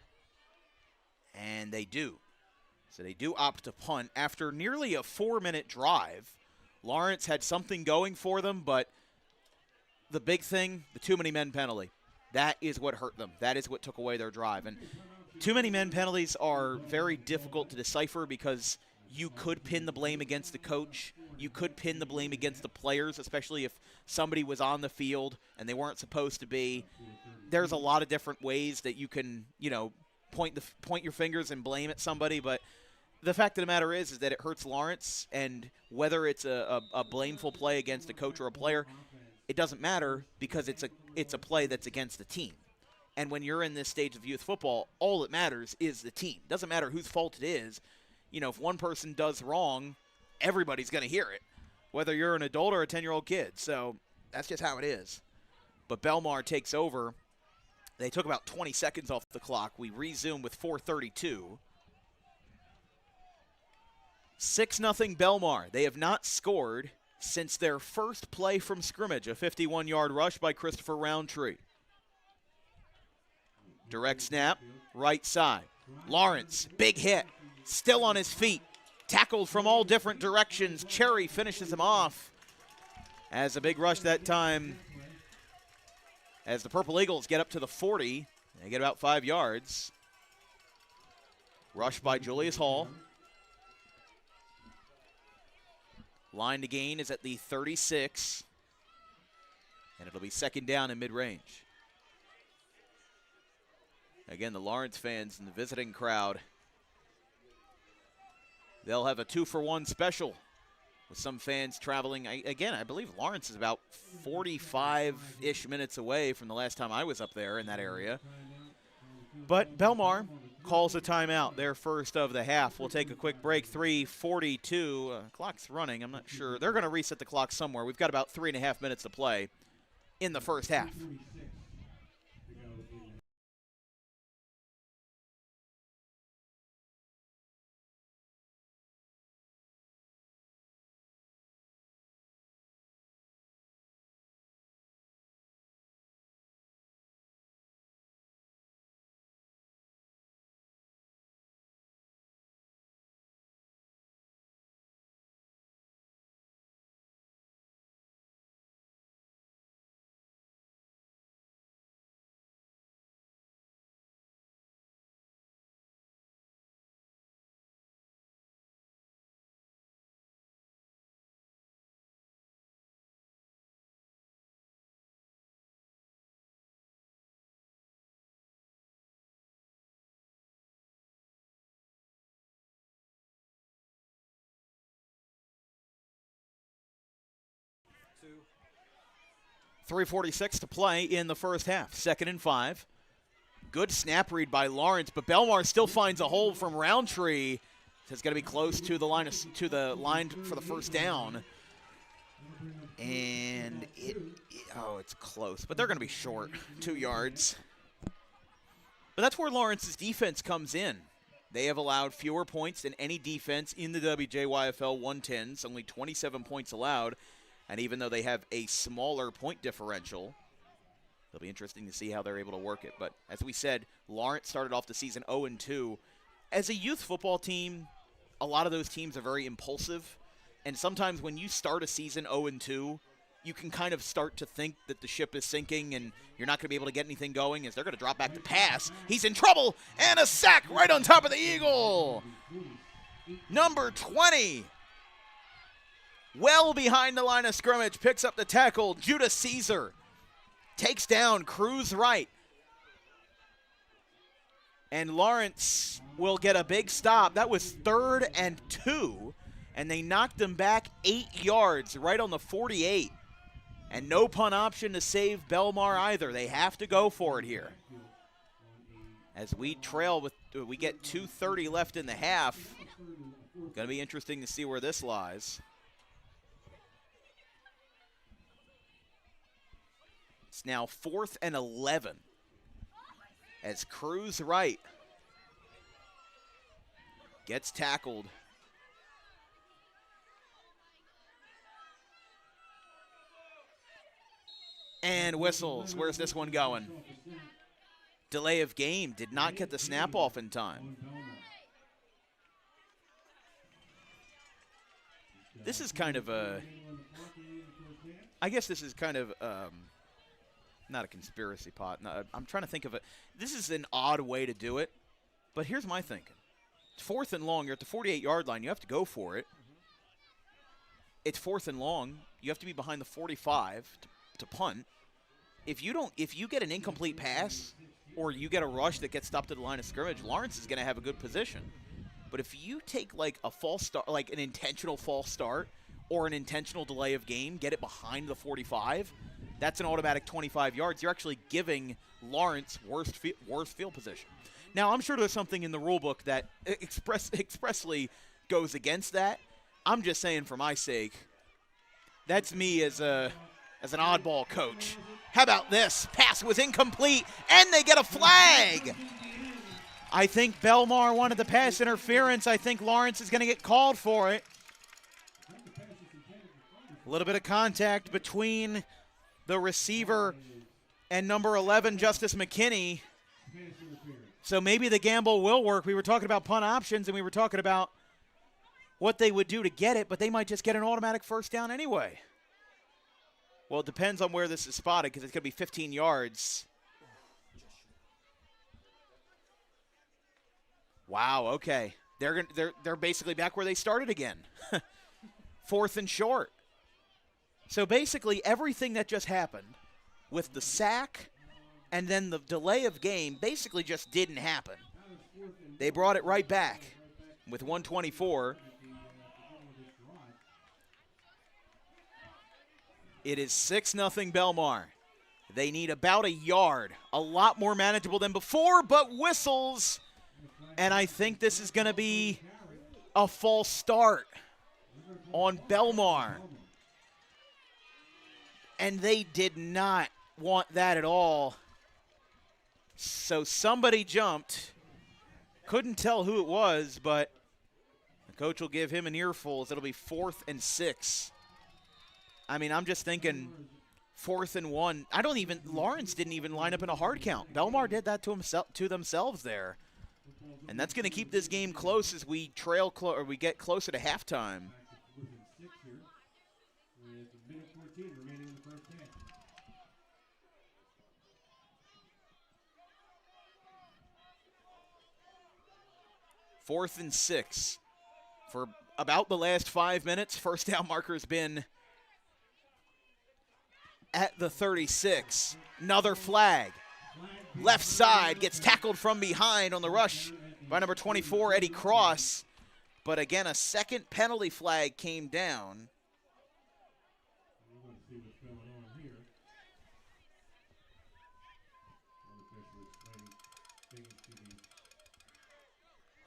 S1: and they do. So they do opt to punt. After nearly a 4-minute drive, Lawrence had something going for them, but the big thing, the too many men penalty. That is what hurt them. That is what took away their drive. And too many men penalties are very difficult to decipher because you could pin the blame against the coach. You could pin the blame against the players, especially if somebody was on the field and they weren't supposed to be. There's a lot of different ways that you can, point your fingers and blame at somebody, but the fact of the matter is that it hurts Lawrence, and whether it's a blameful play against a coach or a player, it doesn't matter because it's a play that's against the team. And when you're in this stage of youth football, all that matters is the team. Doesn't matter whose fault it is. If one person does wrong, everybody's going to hear it, whether you're an adult or a 10-year-old kid. So that's just how it is. But Belmar takes over. They took about 20 seconds off the clock. We resume with 4:32. 6-0 Belmar. They have not scored since their first play from scrimmage, a 51-yard rush by Christopher Roundtree. Direct snap, right side. Lawrence, big hit, still on his feet. Tackled from all different directions. Cherry finishes him off as a big rush that time. As the Purple Eagles get up to the 40, they get about 5 yards. Rush by Julius Hall. Line to gain is at the 36, and it'll be second down in mid-range. Again, the Lawrence fans and the visiting crowd, they'll have a 2-for-1 special with some fans traveling. I believe Lawrence is about 45-ish minutes away from the last time I was up there in that area. But Belmar calls a timeout, their first of the half. We'll take a quick break, 3:42. Clock's running, I'm not sure. They're going to reset the clock somewhere. We've got about 3.5 minutes to play in the first half. .346 to play in the first half. 2nd and 5. Good snap read by Lawrence, but Belmar still finds a hole from Roundtree. It's going to be close to the line for the first down. And it's close, but they're going to be short, 2 yards. But that's where Lawrence's defense comes in. They have allowed fewer points than any defense in the WJYFL 110s, only 27 points allowed. And even though they have a smaller point differential, it'll be interesting to see how they're able to work it. But as we said, Lawrence started off the season 0-2. As a youth football team, a lot of those teams are very impulsive. And sometimes when you start a season 0-2, you can kind of start to think that the ship is sinking and you're not going to be able to get anything going as they're going to drop back to pass. He's in trouble, and a sack right on top of the Eagle. Number 20. Well behind the line of scrimmage, picks up the tackle. Judah Caesar takes down Cruz right. And Lawrence will get a big stop. That was 3rd and 2, and they knocked him back 8 yards right on the 48. And no punt option to save Belmar either. They have to go for it here. As we we get 2:30 left in the half. Going to be interesting to see where this lies. It's now 4th and 11 as Cruz right gets tackled. And whistles. Where's this one going? Delay of game. Did not get the snap off in time. This is kind of a, I guess this is kind of, not a conspiracy pot. No, I'm trying to think of it. This is an odd way to do it, but here's my thinking. It's 4th and long. You're at the 48-yard line. You have to go for it. It's 4th and long. You have to be behind the 45 to punt. If you get an incomplete pass or you get a rush that gets stopped at the line of scrimmage, Lawrence is going to have a good position. But if you take like a false start, like an intentional false start or an intentional delay of game, get it behind the 45, that's an automatic 25 yards. You're actually giving Lawrence worst field position. Now, I'm sure there's something in the rule book that expressly goes against that. I'm just saying for my sake, that's me as an oddball coach. How about this? Pass was incomplete, and they get a flag. I think Belmar wanted the pass interference. I think Lawrence is going to get called for it. A little bit of contact between the receiver and number 11, Justice McKinney. So maybe the gamble will work. We were talking about punt options, and we were talking about what they would do to get it, but they might just get an automatic first down anyway. Well, it depends on where this is spotted because it's going to be 15 yards. Wow, okay. They're basically back where they started again. 4th and short. So basically everything that just happened with the sack and then the delay of game basically just didn't happen. They brought it right back with 124. It is 6-0 Belmar. They need about a yard. A lot more manageable than before, but whistles. And I think this is going to be a false start on Belmar. And they did not want that at all. So somebody jumped. Couldn't tell who it was, but the coach will give him an earful as it'll be 4th and 6. I mean, I'm just thinking 4th and 1. Lawrence didn't even line up in a hard count. Belmar did that to themselves there. And that's going to keep this game close as we we get closer to halftime. Fourth and 6. For about the last 5 minutes, first down marker has been at the 36. Another flag. Left side gets tackled from behind on the rush by number 24, Eddie Cross. But again, a second penalty flag came down.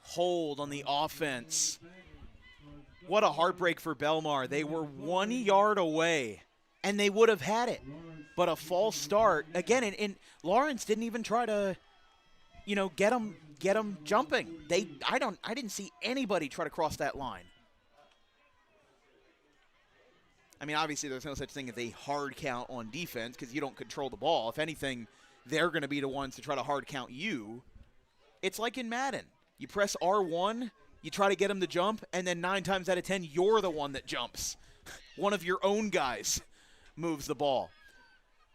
S1: Hold on the offense. What a heartbreak for Belmar. They were 1 yard away, and they would have had it. But a false start. Again, and Lawrence didn't even try to, get them jumping. I didn't see anybody try to cross that line. I mean, obviously there's no such thing as a hard count on defense because you don't control the ball. If anything, they're going to be the ones to try to hard count you. It's like in Madden. You press R1, you try to get them to jump, and then 9 times out of 10, you're the one that jumps. One of your own guys moves the ball.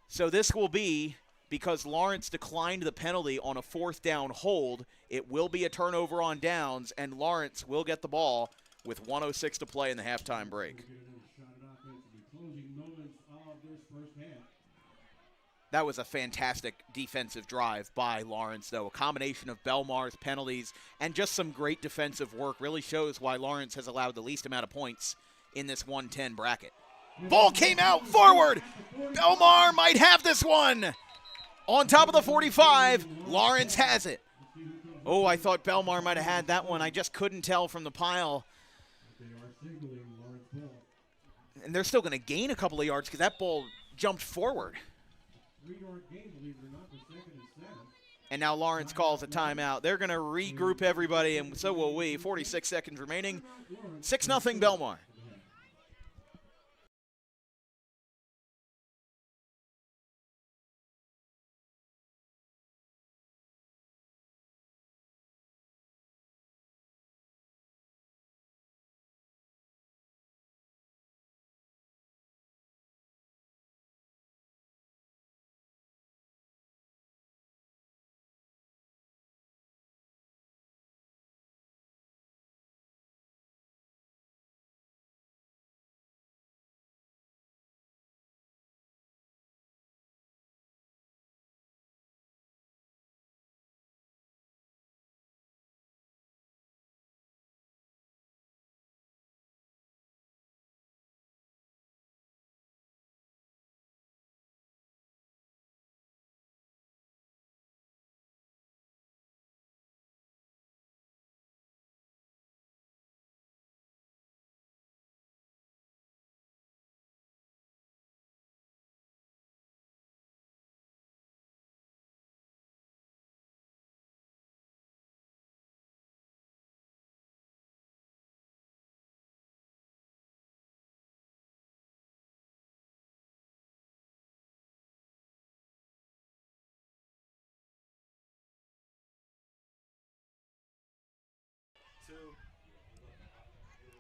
S1: So this will be, because Lawrence declined the penalty on a 4th down hold, it will be a turnover on downs, and Lawrence will get the ball with 1:06 to play in the halftime break. That was a fantastic defensive drive by Lawrence, though. A combination of Belmar's penalties and just some great defensive work really shows why Lawrence has allowed the least amount of points in this 110 bracket. Ball came out forward. Belmar might have this one. On top of the 45, Lawrence has it. Oh, I thought Belmar might have had that one. I just couldn't tell from the pile. And they're still going to gain a couple of yards because that ball jumped forward.
S2: 3-yard gain, believe it or not, for 2nd and 7.
S1: And now Lawrence calls a timeout. They're going to regroup everybody, and so will we. 46 seconds remaining. 6-0 Belmar.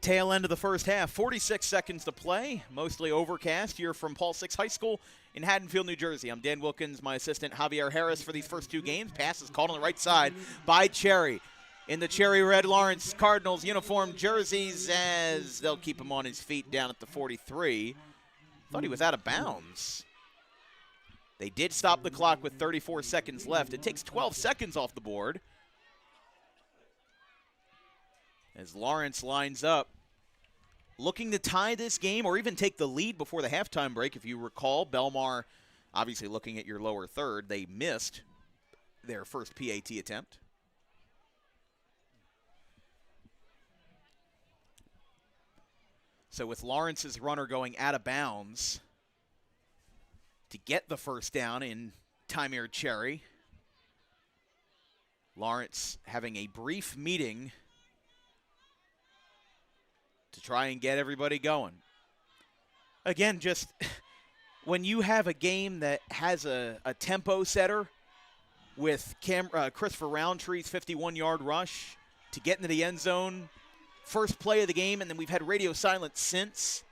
S1: Tail end of the first half, 46 seconds to play, mostly overcast here from Paul Six High School in Haddonfield, New Jersey. I'm Dan Wilkins, my assistant Javier Harris for these first two games. Pass is called on the right side by Cherry. In the cherry red Lawrence Cardinals uniform jerseys as they'll keep him on his feet down at the 43. Thought he was out of bounds. They did stop the clock with 34 seconds left. It takes 12 seconds off the board. As Lawrence lines up, looking to tie this game or even take the lead before the halftime break. If you recall, Belmar, obviously looking at your lower third, they missed their first PAT attempt. So with Lawrence's runner going out of bounds to get the first down in Timir Cherry, Lawrence having a brief meeting to try and get everybody going. Again, just when you have a game that has a tempo setter with Christopher Roundtree's 51-yard rush to get into the end zone, first play of the game, and then we've had radio silence since,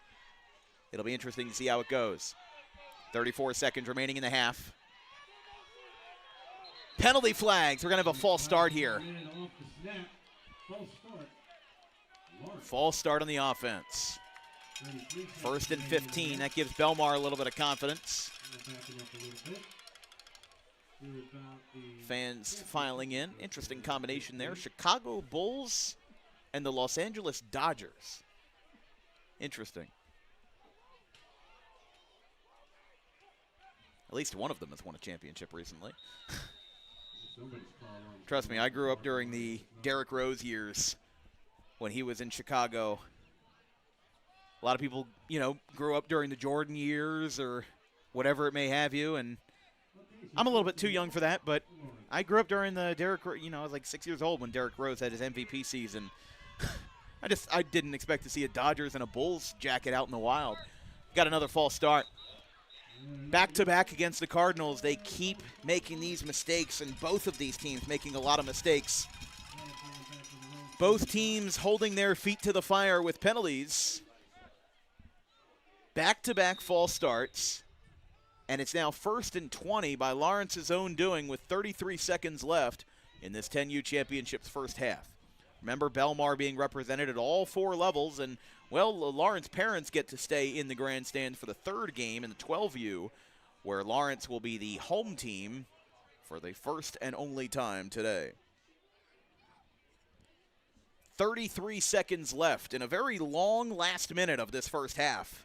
S1: it'll be interesting to see how it goes. 34 seconds remaining in the half. Penalty flags. We're going to have a false start here. False start on the offense. 1st and 15. That gives Belmar a little bit of confidence. Fans filing in. Interesting combination there. Chicago Bulls and the Los Angeles Dodgers. Interesting. At least one of them has won a championship recently. Trust me, I grew up during the Derrick Rose years when he was in Chicago. A lot of people, grew up during the Jordan years or whatever it may have you, and I'm a little bit too young for that, but I grew up during the Derrick, I was like 6 years old when Derrick Rose had his MVP season. I didn't expect to see a Dodgers and a Bulls jacket out in the wild. Got another false start. Back-to-back against the Cardinals, they keep making these mistakes, and both of these teams making a lot of mistakes. Both teams holding their feet to the fire with penalties. Back-to-back false starts, and it's now 1st and 20 by Lawrence's own doing with 33 seconds left in this 10U Championship's first half. Remember, Belmar being represented at all 4 levels, and, well, Lawrence parents get to stay in the grandstand for the 3rd game in the 12U, where Lawrence will be the home team for the first and only time today. 33 seconds left in a very long last minute of this first half.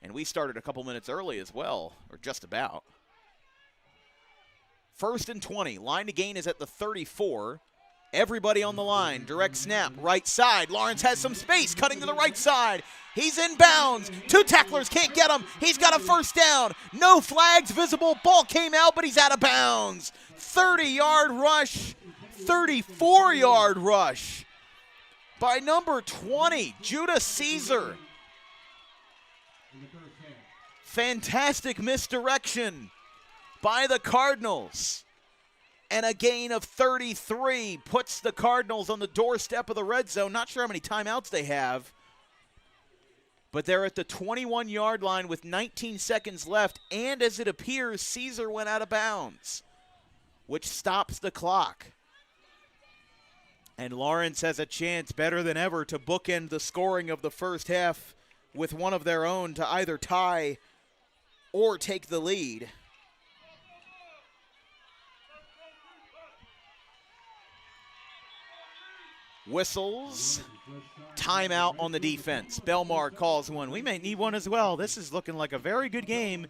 S1: And we started a couple minutes early as well, or just about. 1st and 20. Line to gain is at the 34. Everybody on the line. Direct snap, right side. Lawrence has some space, cutting to the right side. He's in bounds. 2 tacklers can't get him. He's got a first down. No flags visible. Ball came out, but he's out of bounds. 30-yard rush, 34-yard rush by number 20, Judah Caesar. Fantastic misdirection by the Cardinals. And a gain of 33 puts the Cardinals on the doorstep of the red zone. Not sure how many timeouts they have, but they're at the 21-yard line with 19 seconds left. And as it appears, Caesar went out of bounds, which stops the clock. And Lawrence has a chance better than ever to bookend the scoring of the first half with one of their own to either tie or take the lead. Whistles. Timeout on the defense. Belmar calls one. We may need one as well. This is looking like a very good game.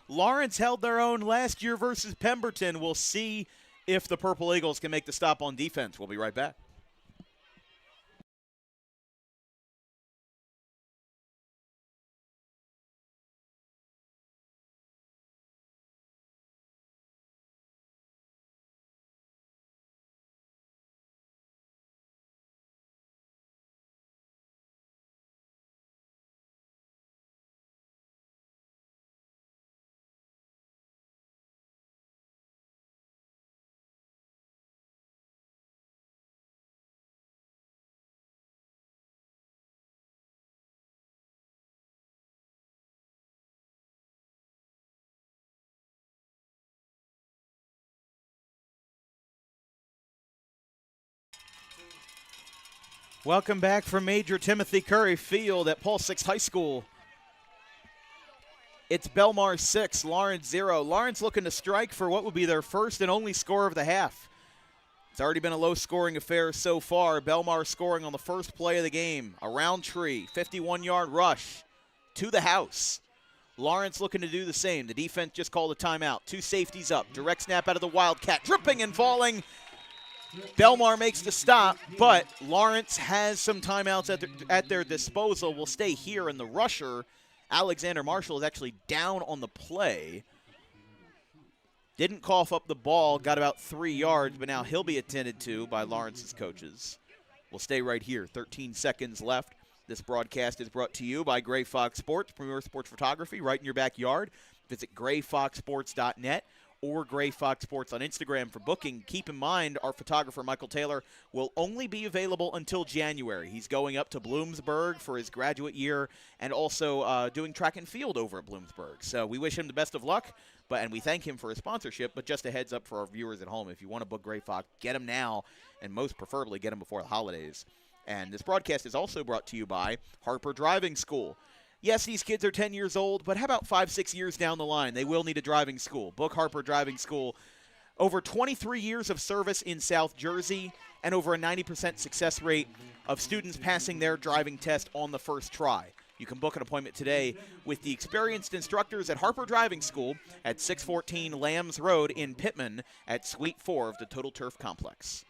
S1: Lawrence held their own last year versus Pemberton. We'll see if the Purple Eagles can make the stop on defense. We'll be right back. Welcome back from Major Timothy Curry Field at Paul Six High School. It's Belmar 6, Lawrence 0. Lawrence looking to strike for what would be their first and only score of the half. It's already been a low-scoring affair so far. Belmar scoring on the first play of the game. A Roundtree, 51-yard rush to the house. Lawrence looking to do the same. The defense just called a timeout. 2 safeties up. Direct snap out of the Wildcat. Dripping and falling. Belmar makes the stop, but Lawrence has some timeouts at their disposal. Will stay here, and the rusher, Alexander Marshall, is actually down on the play. Didn't cough up the ball, got about 3 yards, but now he'll be attended to by Lawrence's coaches. We'll stay right here. 13 seconds left. This broadcast is brought to you by Gray Fox Sports, premier sports photography right in your backyard. Visit grayfoxsports.net. or Gray Fox Sports on Instagram for booking. Keep in mind, our photographer, Michael Taylor, will only be available until January. He's going up to Bloomsburg for his graduate year and also doing track and field over at Bloomsburg. So we wish him the best of luck, and we thank him for his sponsorship. But just a heads up for our viewers at home, if you want to book Gray Fox, get him now, and most preferably get him before the holidays. And this broadcast is also brought to you by Harper Driving School. Yes, these kids are 10 years old, but how about 5-6 years down the line? They will need a driving school. Book Harper Driving School. Over 23 years of service in South Jersey and over a 90% success rate of students passing their driving test on the first try. You can book an appointment today with the experienced instructors at Harper Driving School at 614 Lambs Road in Pittman at Suite 4 of the Total Turf Complex.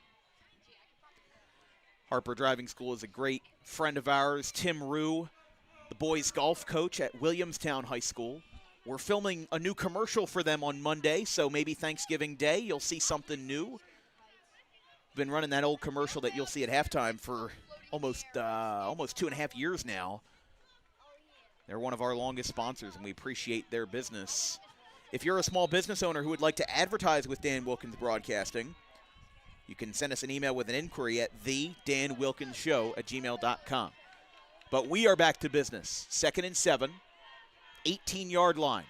S1: Harper Driving School is a great friend of ours, Tim Rue, the boys golf coach at Williamstown High School. We're filming a new commercial for them on Monday, so maybe Thanksgiving Day you'll see something new. Been running that old commercial that you'll see at halftime for almost 2.5 years now. They're one of our longest sponsors, and we appreciate their business. If you're a small business owner who would like to advertise with Dan Wilkins Broadcasting, you can send us an email with an inquiry at thedanwilkinsshow@gmail.com. But we are back to business. 2nd and 7, 18-yard line.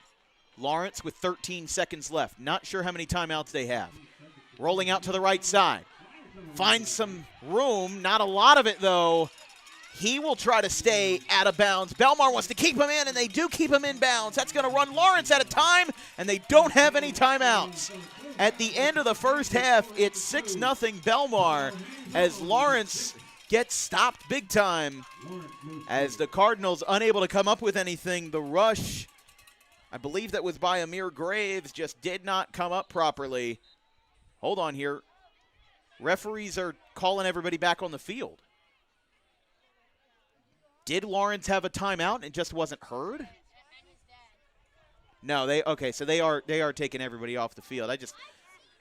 S1: Lawrence with 13 seconds left. Not sure how many timeouts they have. Rolling out to the right side. Finds some room. Not a lot of it, though. He will try to stay out of bounds. Belmar wants to keep him in, and they do keep him in bounds. That's going to run Lawrence out of time, and they don't have any timeouts. At the end of the first half, it's 6-0 Belmar as Lawrence gets stopped big time as the Cardinals unable to come up with anything. The rush, I believe that was by Amir Graves, just did not come up properly. Hold on here. Referees are calling everybody back on the field. Did Lawrence have a timeout and it just wasn't heard? No, so they are taking everybody off the field. I just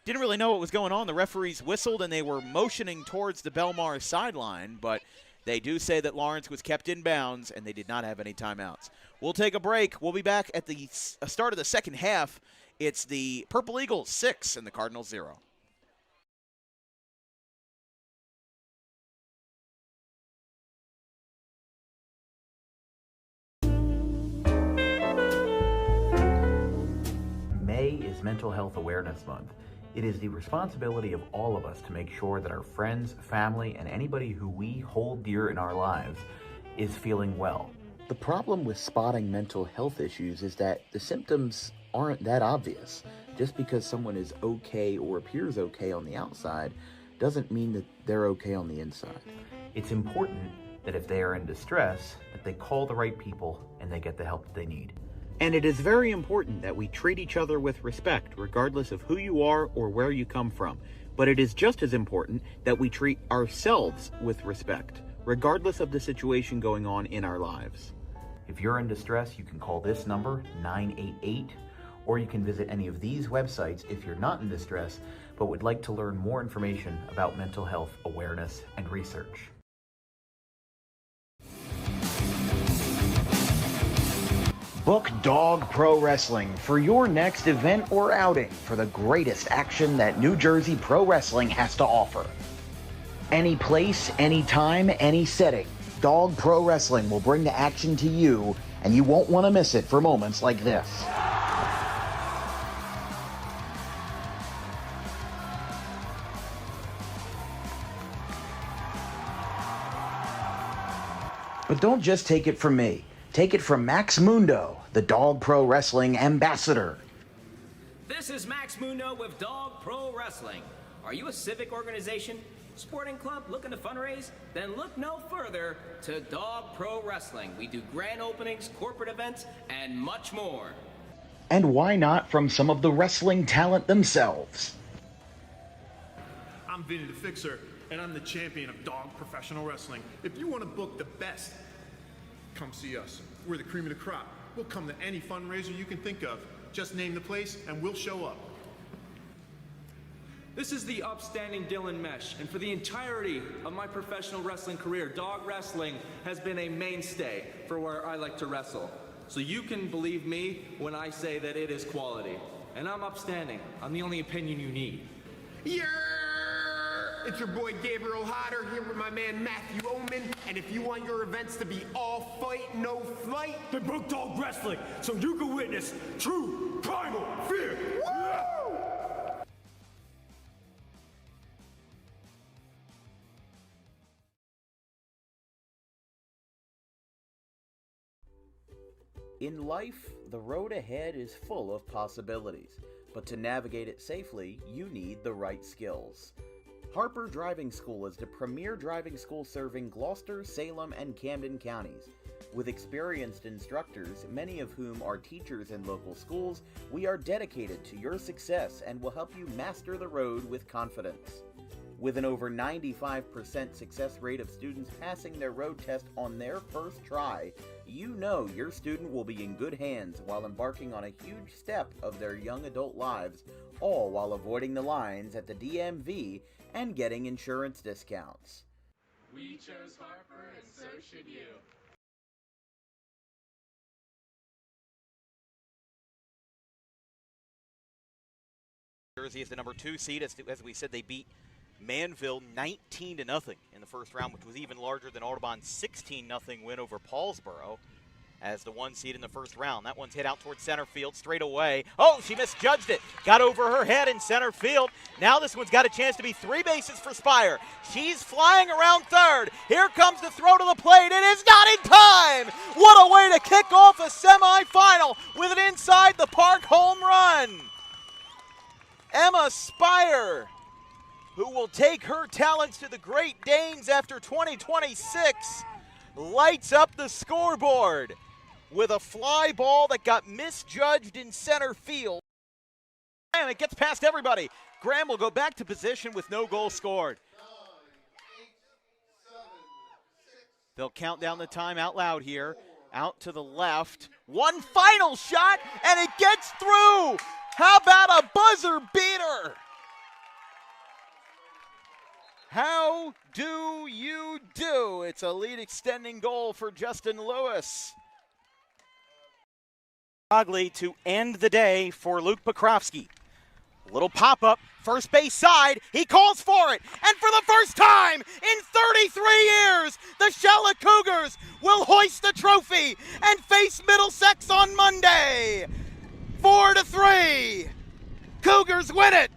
S1: didn't really know what was going on. The referees whistled and they were motioning towards the Belmar sideline, but they do say that Lawrence was kept in bounds and they did not have any timeouts. We'll take a break. We'll be back at the start of the second half. It's the Purple Eagles 6 and the Cardinals 0.
S3: May is Mental Health Awareness Month. It is the responsibility of all of us to make sure that our friends, family, and anybody who we hold dear in our lives is feeling well. The problem with spotting mental health issues is that the symptoms aren't that obvious. Just because someone is okay or appears okay on the outside doesn't mean that they're okay on the inside. It's important that if they are in distress, that they call the right people and they get the help that they need. And it is very important that we treat each other with respect, regardless of who you are or where you come from. But it is just as important that we treat ourselves with respect, regardless of the situation going on in our lives. If you're in distress, you can call this number, 988, or you can visit any of these websites if you're not in distress, but would like to learn more information about mental health awareness and research.
S4: Book Dog Pro Wrestling for your next event or outing for the greatest action that New Jersey Pro Wrestling has to offer. Any place, any time, any setting, Dog Pro Wrestling will bring the action to you, and you won't want to miss it for moments like this. But don't just take it from me. Take it from Max Mundo, the Dog Pro Wrestling ambassador.
S5: This is Max Mundo with Dog Pro Wrestling. Are you a civic organization, sporting club looking to fundraise? Then look no further to Dog Pro Wrestling. We do grand openings, corporate events, and much more.
S4: And why not from some of the wrestling talent themselves?
S6: I'm Vinny the Fixer, and I'm the champion of Dog Professional Wrestling. If you want to book the best, come see us. We're the cream of the crop. We'll come to any fundraiser you can think of. Just name the place and we'll show up.
S7: This is the upstanding Dylan Mesh, and for the entirety of my professional wrestling career, dog wrestling has been a mainstay for where I like to wrestle. So you can believe me when I say that it is quality. And I'm upstanding. I'm the only opinion you need.
S8: Yeah! It's your boy Gabriel Hodder here with my man Matthew Oman, and if you want your events to be all fight, no flight,
S9: then book Dog Wrestling so you can witness true primal fear.
S8: Woo!
S3: In life, the road ahead is full of possibilities, but to navigate it safely, you need the right skills. Harper Driving School is the premier driving school serving Gloucester, Salem, and Camden counties. With experienced instructors, many of whom are teachers in local schools, we are dedicated to your success and will help you master the road with confidence. With an over 95% success rate of students passing their road test on their first try, you know your student will be in good hands while embarking on a huge step of their young adult lives, all while avoiding the lines at the DMV and getting insurance discounts.
S10: We chose Harper, and so should you.
S1: Jersey is the number 2 seed. As we said, they beat Manville 19-0 in the first round, which was even larger than Audubon's 16-0 win over Paulsboro as the 1 seed in the first round. That one's hit out towards center field straight away. Oh, she misjudged it. Got over her head in center field. Now this one's got a chance to be 3 bases for Spire. She's flying around third. Here comes the throw to the plate. It is not in time. What a way to kick off a semifinal with an inside the park home run. Emma Spire, who will take her talents to the Great Danes after 2026, lights up the scoreboard with a fly ball that got misjudged in center field. And it gets past everybody. Graham will go back to position with no goal scored. They'll count down the time out loud here. Out to the left. One final shot, and it gets through. How about a buzzer beater? How do you do? It's a lead extending goal for Justin Lewis.
S11: Ugly to end the day for Luke Pokrovsky. Little pop-up, first base side, he calls for it, and for the first time in 33 years, the Charlotte Cougars will hoist the trophy and face Middlesex on Monday. 4-3, Cougars win it.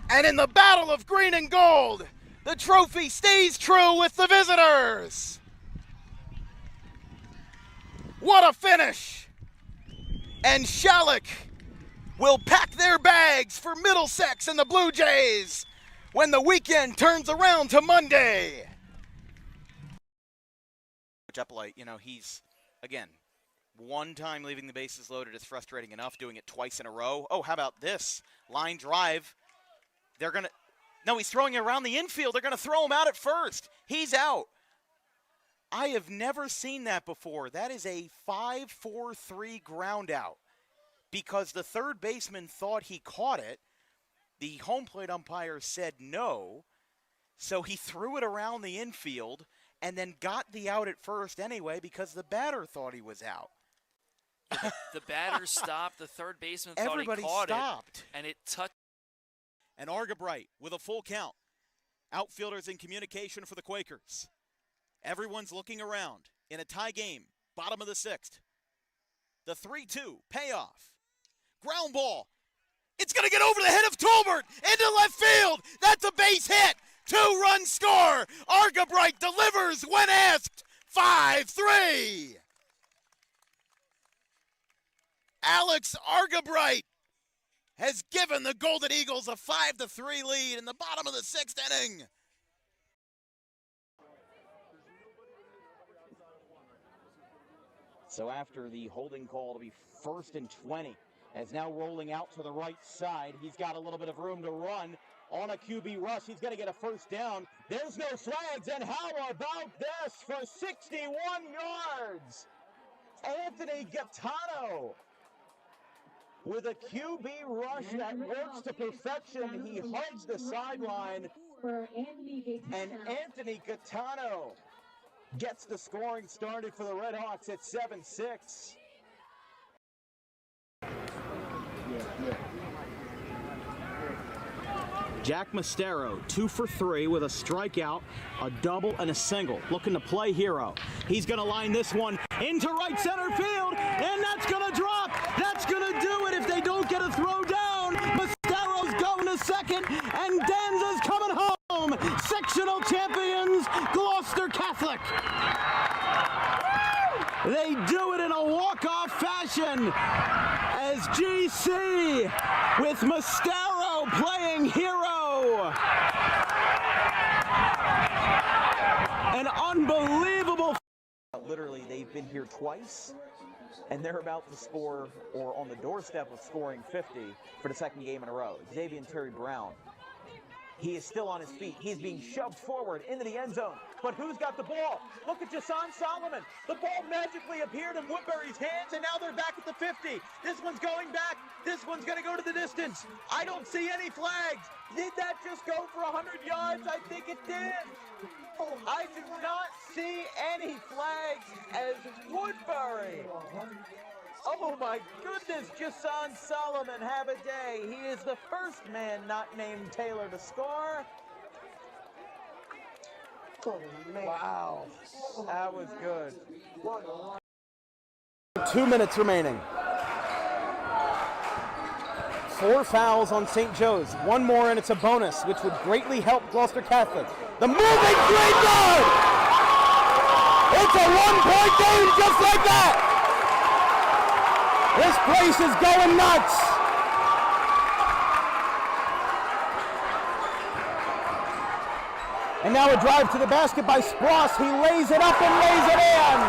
S11: And in the battle of green and gold, the trophy stays true with the visitors. What a finish! And Shalleck will pack their bags for Middlesex and the Blue Jays when the weekend turns around to Monday.
S1: Epplite, you know, he's, again, one time leaving the bases loaded is frustrating enough, doing it twice in a row. Oh, how about this? Line drive. No, he's throwing it around the infield. They're going to throw him out at first. He's out. I have never seen that before. That is a 5-4-3 ground out because the third baseman thought he caught it. The home plate umpire said no, so he threw it around the infield and then got the out at first anyway because the batter thought he was out.
S12: The batter stopped. The third baseman thought he caught it, and it touched.
S1: And Argabright with a full count. Outfielders in communication for the Quakers. Everyone's looking around in a tie game, bottom of the sixth. The 3-2 payoff. Ground ball. It's going to get over the head of Tolbert into left field. That's a base hit. 2-run score. Argabright delivers when asked. 5-3. Alex Argabright has given the Golden Eagles a 5-3 lead in the bottom of the sixth inning.
S4: So after the holding call to be 1st and 20, as now rolling out to the right side, he's got a little bit of room to run on a QB rush. He's going to get a first down. There's no flags, and how about this for 61 yards? Anthony Gaetano with a QB rush that works to perfection. He hugs the sideline, and Anthony Gaetano gets the scoring started for the Red Hawks at 7-6.
S11: Jack Mostero, 2 for 3 with a strikeout, a double, and a single. Looking to play hero. He's going to line this one into right center field, and that's going to drop. That's going to do it if they don't get a throw down. Mostero's going to second, and Danza's coming home. Sectional champions, Gloucester Catholic. They do it in a walk-off fashion as GC with Mostero playing hero. An unbelievable.
S4: Literally, they've been here twice, and they're about to score, or on the doorstep of scoring 50 for the second game in a row. Xavier Terry Brown. He is still on his feet. He's being shoved forward into the end zone. But who's got the ball? Look at Jason Solomon. The ball magically appeared in Woodbury's hands, and now they're back at the 50. This one's going back. This one's going to go to the distance. I don't see any flags. Did that just go for 100 yards? I think it did. I do not see any flags as Woodbury. Oh my goodness, Jason Solomon have a day. He is the first man not named Taylor to score. Wow, that was good.
S11: 2 minutes remaining. 4 fouls on St. Joe's. One more and it's a bonus, which would greatly help Gloucester Catholic. The moving graveyard! It's a 1-point game just like that! This place is going nuts! And now a drive to the basket by Spross. He lays it up and lays it in.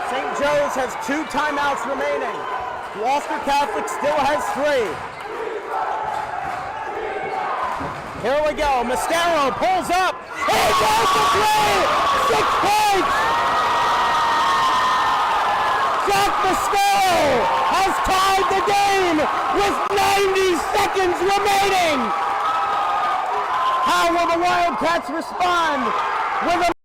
S11: St. Joe's has 2 timeouts remaining. Gloucester Catholic still has 3. Here we go. Mascaro pulls up. He goes for 3. 6 points. Jack Mascaro has tied the game with 90 seconds remaining. How will the Wildcats respond with a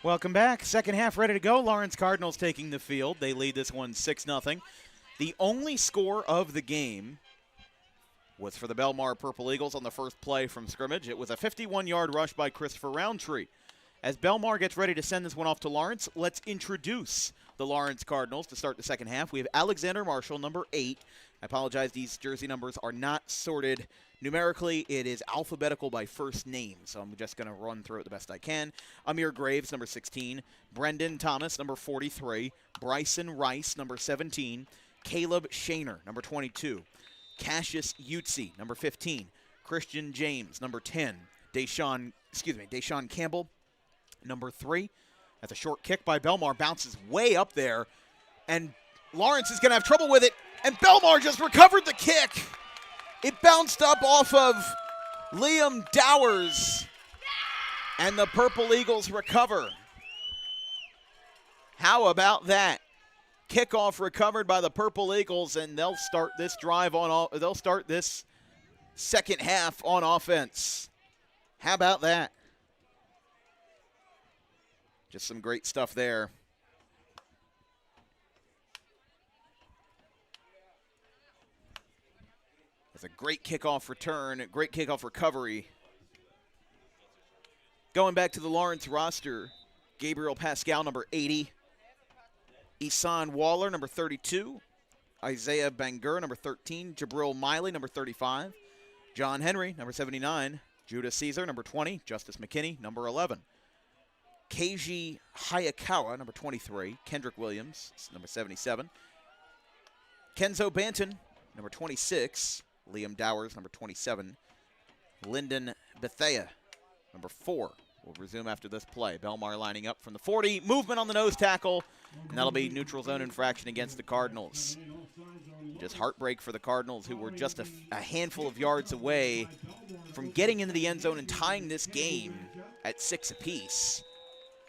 S1: Welcome back. Second half ready to go. Lawrence Cardinals taking the field. They lead this one 6-0. The only score of the game was for the Belmar Purple Eagles on the first play from scrimmage. It was a 51-yard rush by Christopher Roundtree. As Belmar gets ready to send this one off to Lawrence, let's introduce the Lawrence Cardinals to start the second half. We have Alexander Marshall, number 8. I apologize, these jersey numbers are not sorted numerically. It is alphabetical by first name, so I'm just going to run through it the best I can. Amir Graves, number 16. Brendan Thomas, number 43. Bryson Rice, number 17. Caleb Shaner, number 22. Cassius Utsi, number 15. Christian James, number 10. Deshaun Campbell, number 3. That's a short kick by Belmar. Bounces way up there, and Lawrence is going to have trouble with it, and Belmar just recovered the kick. It bounced up off of Liam Dowers, and the Purple Eagles recover. How about that? Kickoff recovered by the Purple Eagles, and they'll start this drive on. They'll start this second half on offense. How about that? Just some great stuff there. It's a great kickoff return, a great kickoff recovery. Going back to the Lawrence roster, Gabriel Pascal, number 80. Isan Waller, number 32. Isaiah Bangur, number 13. Jabril Miley, number 35. John Henry, number 79. Judah Caesar, number 20. Justice McKinney, number 11. Keiji Hayakawa, number 23. Kendrick Williams, number 77. Kenzo Banton, number 26. Liam Dowers, number 27. Lyndon Bethea, number 4. Will resume after this play. Belmar lining up from the 40. Movement on the nose tackle, and that'll be neutral zone infraction against the Cardinals. Just heartbreak for the Cardinals, who were just a handful of yards away from getting into the end zone and tying this game at 6 apiece.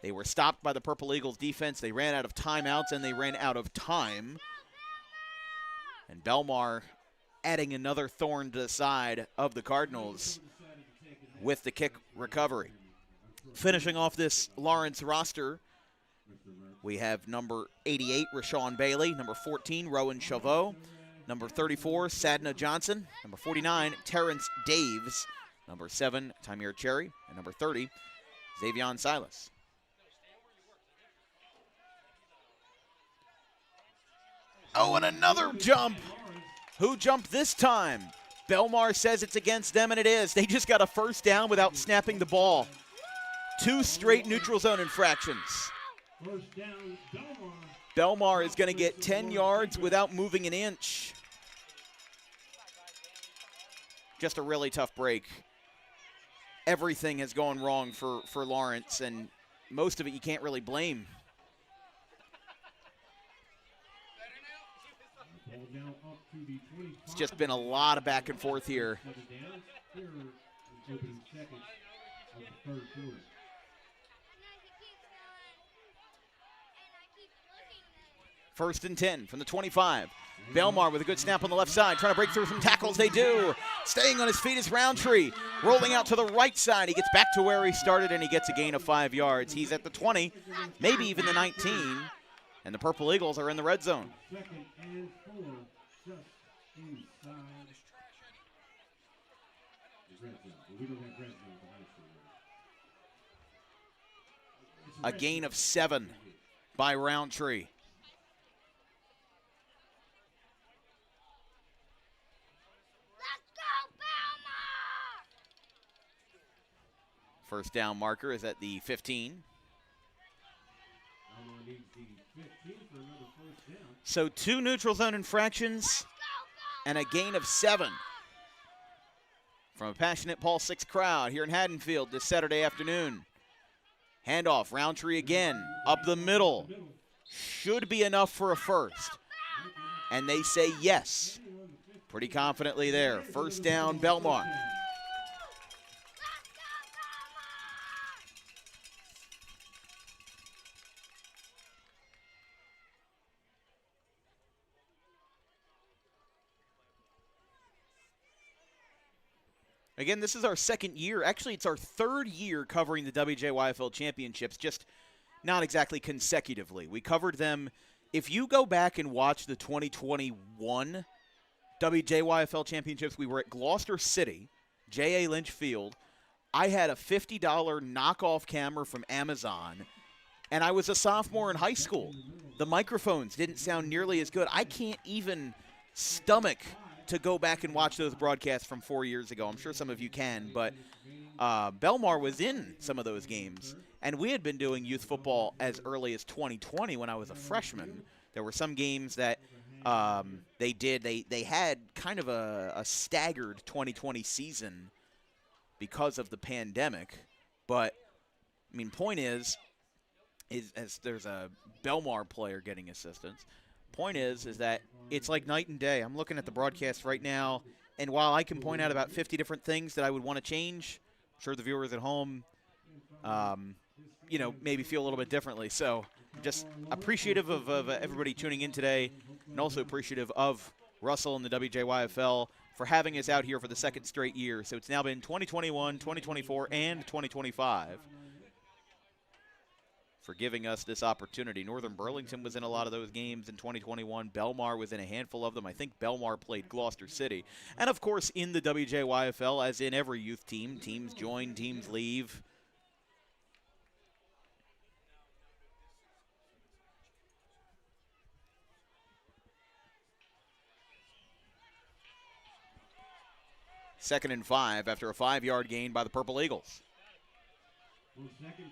S1: They were stopped by the Purple Eagles defense. They ran out of timeouts, and they ran out of time. And Belmar adding another thorn to the side of the Cardinals with the kick recovery. Finishing off this Lawrence roster, we have number 88, Rashawn Bailey, number 14, Rowan Chavot, number 34, Sadna Johnson, number 49, Terrence Daves, number 7, Tamir Cherry, and number 30, Xavion Silas. Oh, and another jump. Who jumped this time? Belmar says it's against them, and it is. They just got a first down without snapping the ball. 2 straight neutral zone infractions. Belmar is going to get 10 yards without moving an inch. Just a really tough break. Everything has gone wrong for Lawrence, and most of it you can't really blame. It's just been a lot of back and forth here. First and 10 from the 25. Belmar with a good snap on the left side, trying to break through some tackles. They do. Staying on his feet is Roundtree. Rolling out to the right side. He gets back to where he started, and he gets a gain of 5 yards. He's at the 20, maybe even the 19, and the Purple Eagles are in the red zone. A gain of 7 by Roundtree. First down marker is at the 15. So 2 neutral zone infractions and a gain of 7 from a passionate Paul 6 crowd here in Haddonfield this Saturday afternoon. Handoff, Roundtree again, up the middle. Should be enough for a first. And they say yes, pretty confidently there. First down, Belmar. Again, this is our second year. Actually, it's our 3rd year covering the WJYFL championships, just not exactly consecutively. We covered them. If you go back and watch the 2021 WJYFL championships, we were at Gloucester City, J.A. Lynch Field. I had a $50 knockoff camera from Amazon, and I was a sophomore in high school. The microphones didn't sound nearly as good. I can't even stomach to go back and watch those broadcasts from 4 years ago. I'm sure some of you can, but Belmar was in some of those games, and we had been doing youth football as early as 2020 when I was a freshman. There were some games that they had kind of a staggered 2020 season because of the pandemic, but I mean, point is as there's a Belmar player getting assistance. Point is that it's like night and day. I'm looking at the broadcast right now, and while I can point out about 50 different things that I would want to change, I'm sure the viewers at home, maybe feel a little bit differently. So just appreciative of everybody tuning in today, and also appreciative of Russell and the WJYFL for having us out here for the 2nd straight year. So it's now been 2021, 2024, and 2025. For giving us this opportunity. Northern Burlington was in a lot of those games in 2021. Belmar was in a handful of them. I think Belmar played Gloucester City. And, of course, in the WJYFL, as in every youth team, teams join, teams leave. 2nd and 5 after a 5-yard gain by the Purple Eagles.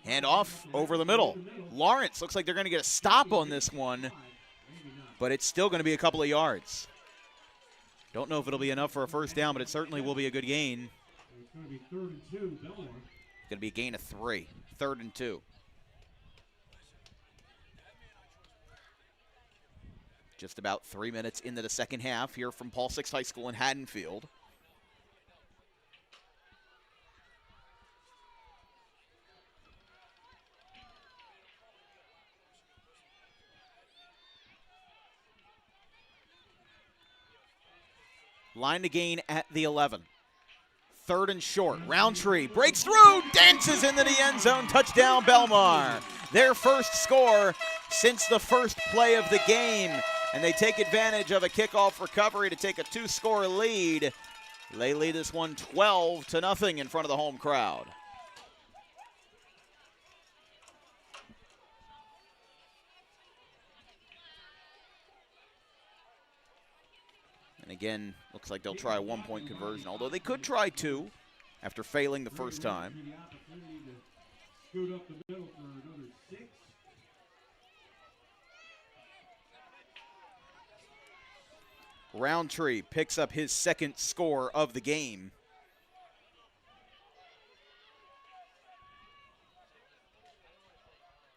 S1: Hand off over the middle. Lawrence looks like they're going to get a stop on this one, but it's still going to be a couple of yards. Don't know if it'll be enough for a first down, but it certainly will be a good gain.
S2: It's going to be 3rd and 2, Belmar.
S1: It's going to be a gain of 3. 3rd and 2. Just about 3 minutes into the second half here from Paul Six High School in Haddonfield. Line to gain at the 11. 3rd and short. Roundtree breaks through, dances into the end zone. Touchdown, Belmar. Their first score since the first play of the game. And they take advantage of a kickoff recovery to take a 2-score lead. They lead this one 12-0 in front of the home crowd. And again, looks like they'll try a 1-point conversion, although they could try 2 after failing the first time.
S2: Scoot up the middle for another 6.
S1: Roundtree picks up his 2nd score of the game.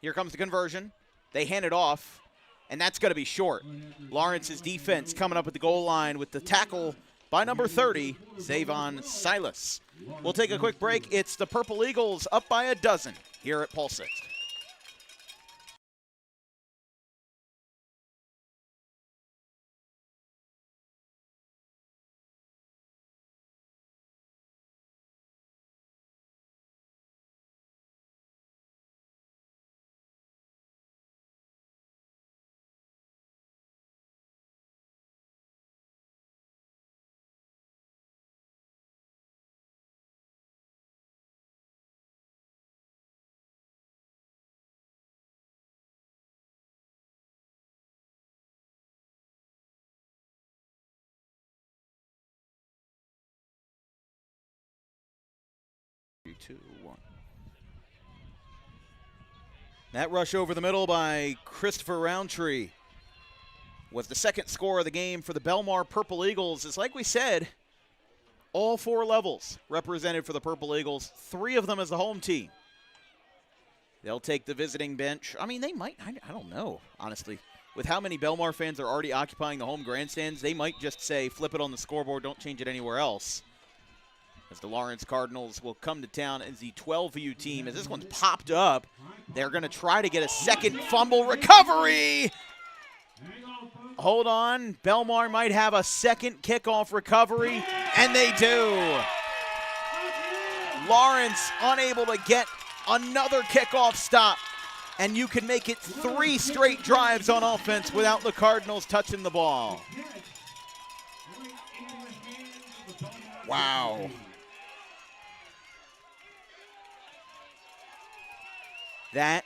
S1: Here comes the conversion. They hand it off, and that's going to be short. Lawrence's defense coming up at the goal line with the tackle by number 30, Zavon Silas. We'll take a quick break. It's the Purple Eagles up by 12 here at Paul Sixth. Two, one. That rush over the middle by Christopher Roundtree was the 2nd score of the game for the Belmar Purple Eagles. It's like we said, all 4 levels represented for the Purple Eagles, 3 of them as the home team. They'll take the visiting bench. I mean, they might, I don't know, honestly. With how many Belmar fans are already occupying the home grandstands, they might just say, flip it on the scoreboard, don't change it anywhere else. As the Lawrence Cardinals will come to town as the 12U team. As this one's popped up, they're going to try to get a 2nd fumble recovery. Hold on. Belmar might have a 2nd kickoff recovery, and they do. Lawrence unable to get another kickoff stop, and you can make it 3 straight drives on offense without the Cardinals touching the ball. Wow. That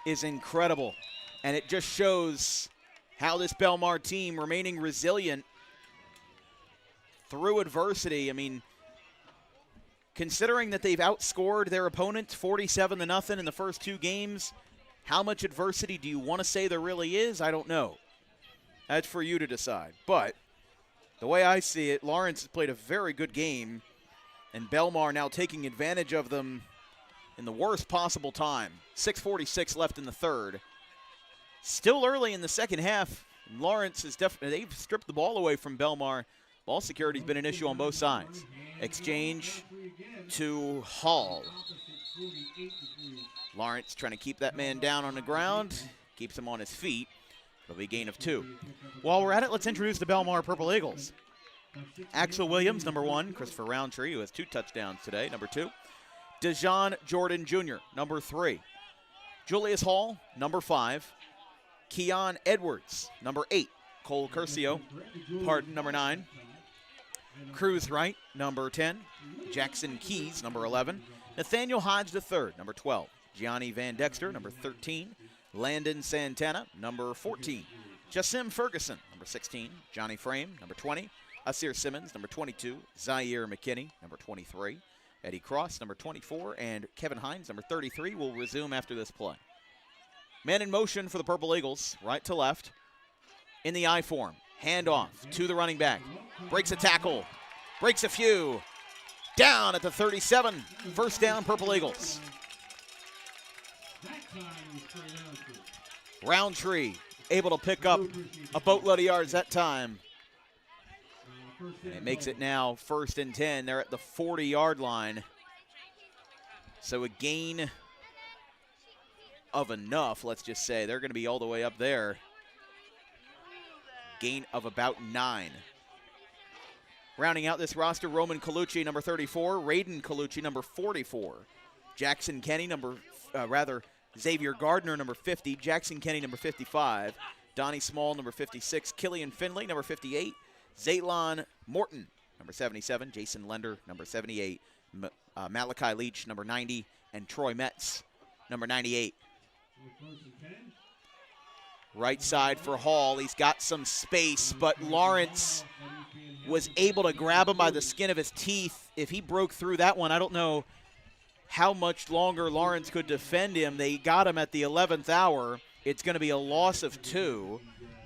S1: is incredible, and it just shows how this Belmar team remaining resilient through adversity. I mean, considering that they've outscored their opponents 47-0 in the first 2 games, how much adversity do you want to say there really is? I don't know. That's for you to decide. But the way I see it, Lawrence has played a very good game, and Belmar now taking advantage of them in the worst possible time. 6:46 left in the 3rd. Still early in the second half. Lawrence is definitely, they've stripped the ball away from Belmar. Ball security's been an issue on both sides. Exchange to Hall. Lawrence trying to keep that man down on the ground. Keeps him on his feet. It'll be a gain of 2. While we're at it, let's introduce the Belmar Purple Eagles. Axel Williams, number 1. Christopher Roundtree, who has 2 touchdowns today, number 2. Dejon Jordan Jr., number 3. Julius Hall, number 5. Keon Edwards, number 8. Cole Curcio, number 9. Cruz Wright, number 10. Jackson Keys, number 11. Nathaniel Hodge III, number 12. Gianni Van Dexter, number 13. Landon Santana, number 14. Jasim Ferguson, number 16. Johnny Frame, number 20. Asir Simmons, number 22. Zaire McKinney, number 23. Eddie Cross, number 24. And Kevin Hines, number 33, will resume after this play. Man in motion for the Purple Eagles, right to left. In the I form. Handoff to the running back. Breaks a tackle. Breaks a few. Down at the 37. First down, Purple Eagles. Roundtree able to pick up a boatload of yards that time. And it makes it now 1st and 10. They're at the 40-yard line. So a gain of enough, let's just say. They're going to be all the way up there. Gain of about 9. Rounding out this roster, Roman Colucci, number 34. Raiden Colucci, number 44. Jackson Kenny, Xavier Gardner, number 50. Jackson Kenny, number 55. Donnie Small, number 56. Killian Finley, number 58. Zaylon Morton, number 77. Jason Lender, number 78. Malachi Leach, number 90. And Troy Metz, number 98. Right side for Hall. He's got some space, but Lawrence was able to grab him by the skin of his teeth. If he broke through that one, I don't know how much longer Lawrence could defend him. They got him at the 11th hour. It's going to be a loss of 2.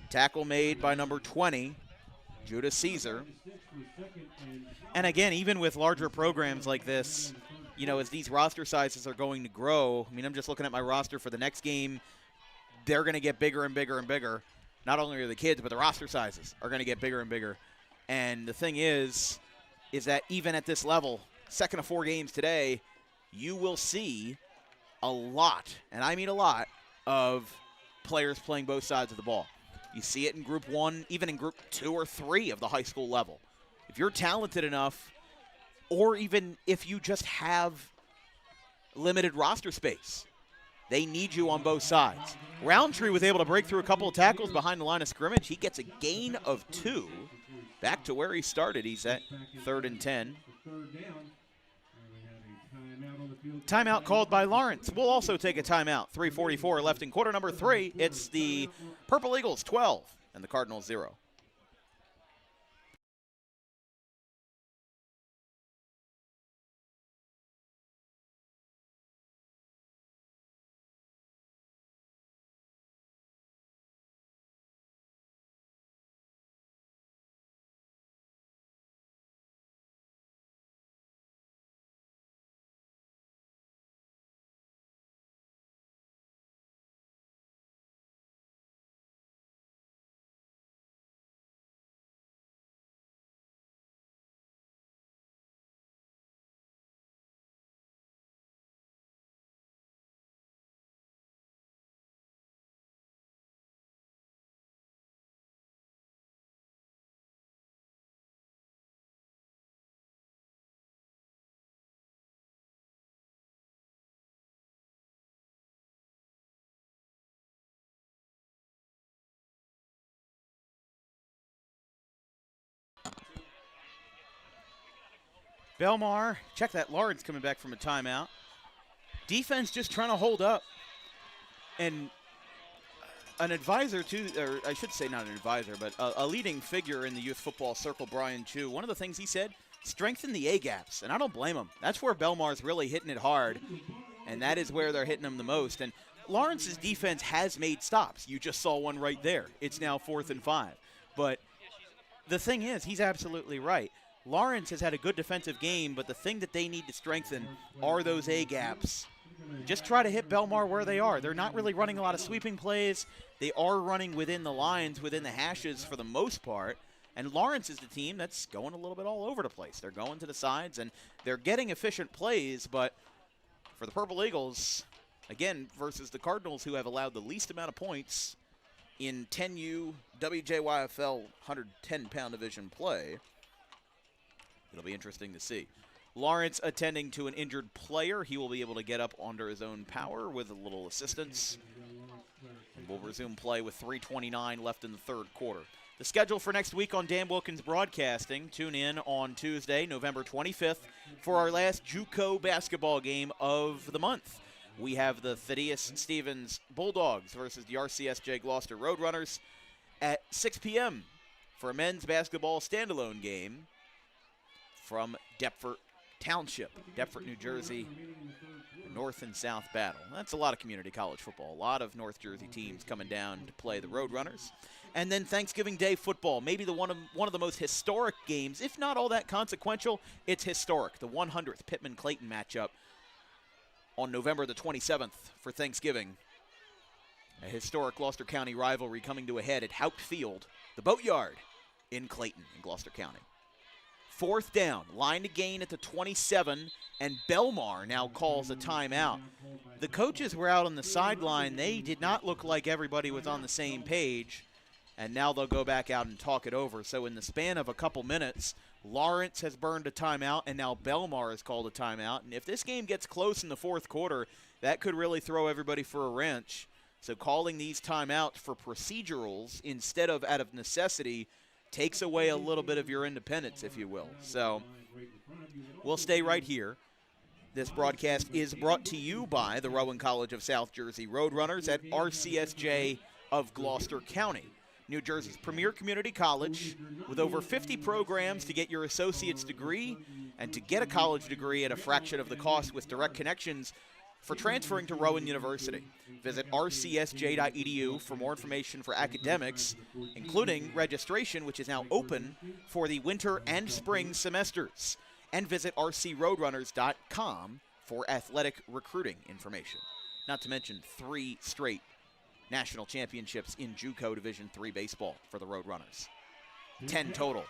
S1: Tackle made by number 20, Judas Caesar. And again, even with larger programs like this, you know, as these roster sizes are going to grow, I mean, I'm just looking at my roster for the next game. They're going to get bigger and bigger and bigger. Not only are the kids, but the roster sizes are going to get bigger and bigger. And the thing is that even at this level, second of 4 games today, you will see a lot, and I mean a lot, of players playing both sides of the ball. You see it in Group 1, even in Group 2 or 3 of the high school level. If you're talented enough, or even if you just have limited roster space, they need you on both sides. Roundtree was able to break through a couple of tackles behind the line of scrimmage. He gets a gain of 2. Back to where he started. He's at 3rd and 10. Timeout called by Lawrence. We'll also take a timeout. 3:44 left in quarter number 3. It's the Purple Eagles 12 and the Cardinals 0. Belmar, check that. Lawrence coming back from a timeout. Defense just trying to hold up. And an advisor to, or I should say not an advisor, but a leading figure in the youth football circle, Brian Chu, one of the things he said, strengthen the A-gaps. And I don't blame him. That's where Belmar's really hitting it hard. And that is where they're hitting them the most. And Lawrence's defense has made stops. You just saw one right there. It's now 4th and 5. But the thing is, he's absolutely right. Lawrence has had a good defensive game, but the thing that they need to strengthen are those A-gaps. Just try to hit Belmar where they are. They're not really running a lot of sweeping plays. They are running within the lines, within the hashes for the most part. And Lawrence is the team that's going a little bit all over the place. They're going to the sides, and they're getting efficient plays, but for the Purple Eagles, again, versus the Cardinals, who have allowed the least amount of points in 10U WJYFL 110-pound division play, it'll be interesting to see. Lawrence attending to an injured player. He will be able to get up under his own power with a little assistance. And we'll resume play with 3:29 left in the 3rd quarter. The schedule for next week on Dan Wilkins Broadcasting. Tune in on Tuesday, November 25th, for our last JUCO basketball game of the month. We have the Thaddeus Stevens Bulldogs versus the RCSJ Gloucester Roadrunners at 6 p.m. for a men's basketball standalone game from Deptford Township, Deptford, New Jersey, North and South battle. That's a lot of community college football. A lot of North Jersey teams coming down to play the Roadrunners. And then Thanksgiving Day football, maybe one of the most historic games, if not all that consequential. It's historic, the 100th Pittman-Clayton matchup on November the 27th for Thanksgiving. A historic Gloucester County rivalry coming to a head at Haupt Field, the Boatyard in Clayton in Gloucester County. 4th down, line to gain at the 27, and Belmar now calls a timeout. The coaches were out on the sideline. They did not look like everybody was on the same page, and now they'll go back out and talk it over. So in the span of a couple minutes, Lawrence has burned a timeout, and now Belmar has called a timeout. And if this game gets close in the 4th quarter, that could really throw everybody for a wrench. So calling these timeouts for procedurals instead of out of necessity takes away a little bit of your independence, if you will. So we'll stay right here. This broadcast is brought to you by the Rowan College of South Jersey Roadrunners at RCSJ of Gloucester County, New Jersey's premier community college with over 50 programs to get your associate's degree and to get a college degree at a fraction of the cost with direct connections for transferring to Rowan University. Visit rcsj.edu for more information for academics, including registration, which is now open for the winter and spring semesters. And visit rcroadrunners.com for athletic recruiting information. Not to mention 3 straight national championships in JUCO Division III baseball for the Roadrunners. 10 total.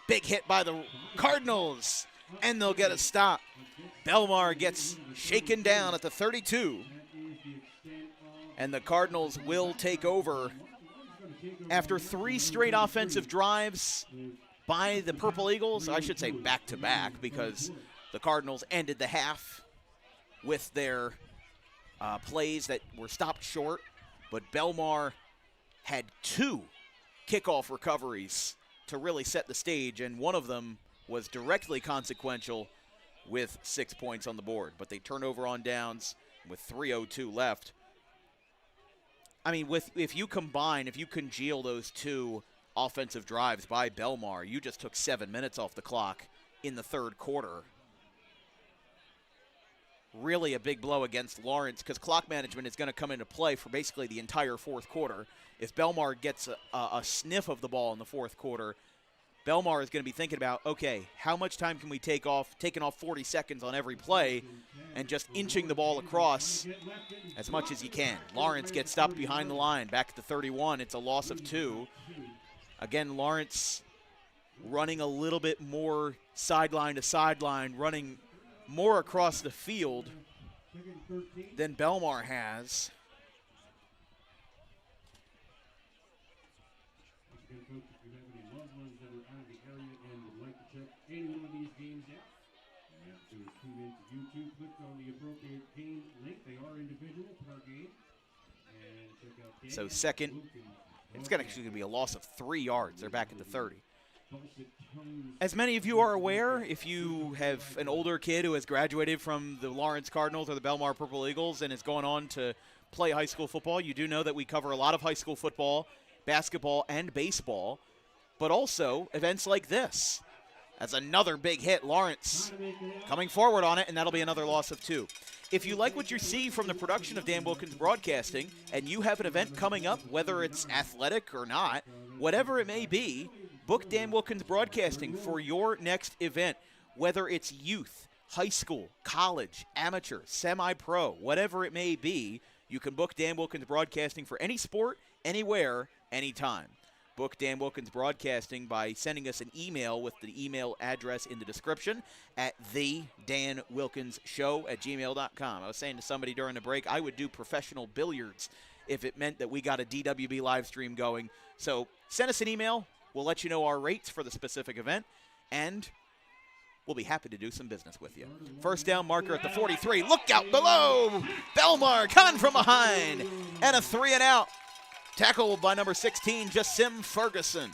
S1: Big hit by the Cardinals, and they'll get a stop. Belmar gets shaken down at the 32, and the Cardinals will take over after 3 straight offensive drives by the Purple Eagles. I should say back-to-back, because the Cardinals ended the half with their plays that were stopped short, but Belmar had 2 kickoff recoveries to really set the stage, and one of them was directly consequential with 6 points on the board. But they turn over on downs with 3:02 left. I mean, if you congeal those 2 offensive drives by Belmar, you just took 7 minutes off the clock in the 3rd quarter. Really a big blow against Lawrence, because clock management is going to come into play for basically the entire 4th quarter. If Belmar gets a sniff of the ball in the 4th quarter, Belmar is going to be thinking about, okay, how much time can we take off, taking off 40 seconds on every play and just inching the ball across as much as you can. Lawrence gets stopped behind the line, back at the 31. It's a loss of 2. Again, Lawrence running a little bit more sideline to sideline, running more across the field than Belmar has.
S2: Any one of these games out. You have to tune into YouTube, click on the appropriate game link. They are individual per game. And check out Dan
S1: So second, it's going to be a loss of 3 yards. They're back at the 30. As many of you are aware, if you have an older kid who has graduated from the Lawrence Cardinals or the Belmar Purple Eagles and is going on to play high school football, you do know that we cover a lot of high school football, basketball, and baseball, but also events like this. That's another big hit. Lawrence coming forward on it, and that'll be another loss of 2. If you like what you see from the production of Dan Wilkins Broadcasting, and you have an event coming up, whether it's athletic or not, whatever it may be, book Dan Wilkins Broadcasting for your next event, whether it's youth, high school, college, amateur, semi-pro, whatever it may be. You can book Dan Wilkins Broadcasting for any sport, anywhere, anytime. Book Dan Wilkins Broadcasting by sending us an email with the email address in the description at thedanwilkinsshow@gmail.com. I was saying to somebody during the break, I would do professional billiards if it meant that we got a DWB live stream going. So send us an email. We'll let you know our rates for the specific event, and we'll be happy to do some business with you. First down marker at the 43. Look out below. Belmar coming from behind, and a 3-and-out. Tackled by number 16, Jasim Ferguson.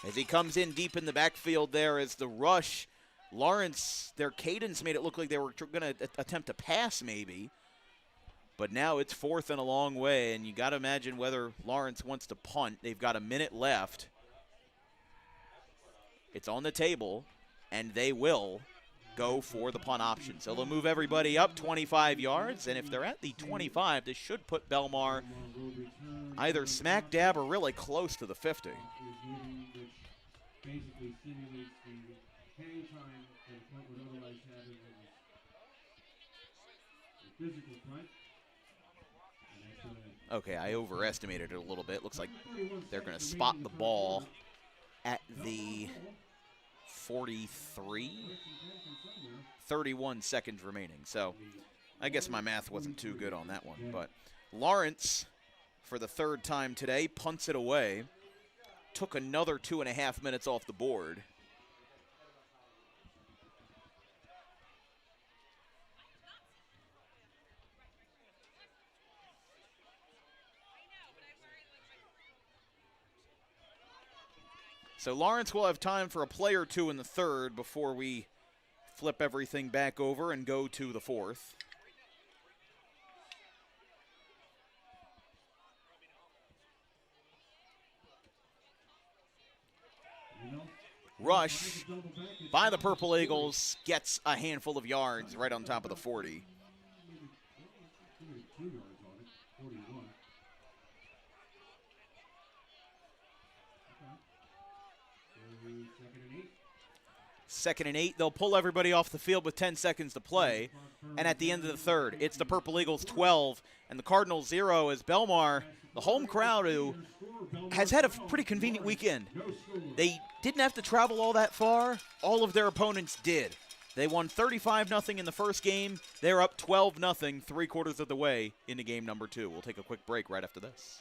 S1: As he comes in deep in the backfield there as the rush. Lawrence, their cadence made it look like they were going to attempt to pass maybe. But now it's 4th and a long way, and you got to imagine whether Lawrence wants to punt. They've got a minute left. It's on the table, and they will go for the punt option. So they'll move everybody up 25 yards, and if they're at the 25, this should put Belmar either smack dab or really close to the 50.
S2: Basically simulates the hang time that a punt would otherwise have in a physical punt.
S1: Okay, I overestimated it a little bit. Looks like they're going to spot the ball at the 43. 31 seconds remaining. So I guess my math wasn't too good on that one. But Lawrence, for the third time today, punts it away. Took another 2.5 minutes off the board. So Lawrence will have time for a play or two in the third before we flip everything back over and go to the fourth. Rush by the Purple Eagles gets a handful of yards right on top of the 40. Second and 8. They'll pull everybody off the field with 10 seconds to play. And at the end of the third, it's the Purple Eagles 12 and the Cardinals 0 as Belmar, the home crowd who has had a pretty convenient weekend. They didn't have to travel all that far. All of their opponents did. They won 35-0 in the first game. They're up 12-0 3/4 of the way into game number 2. We'll take a quick break right after this.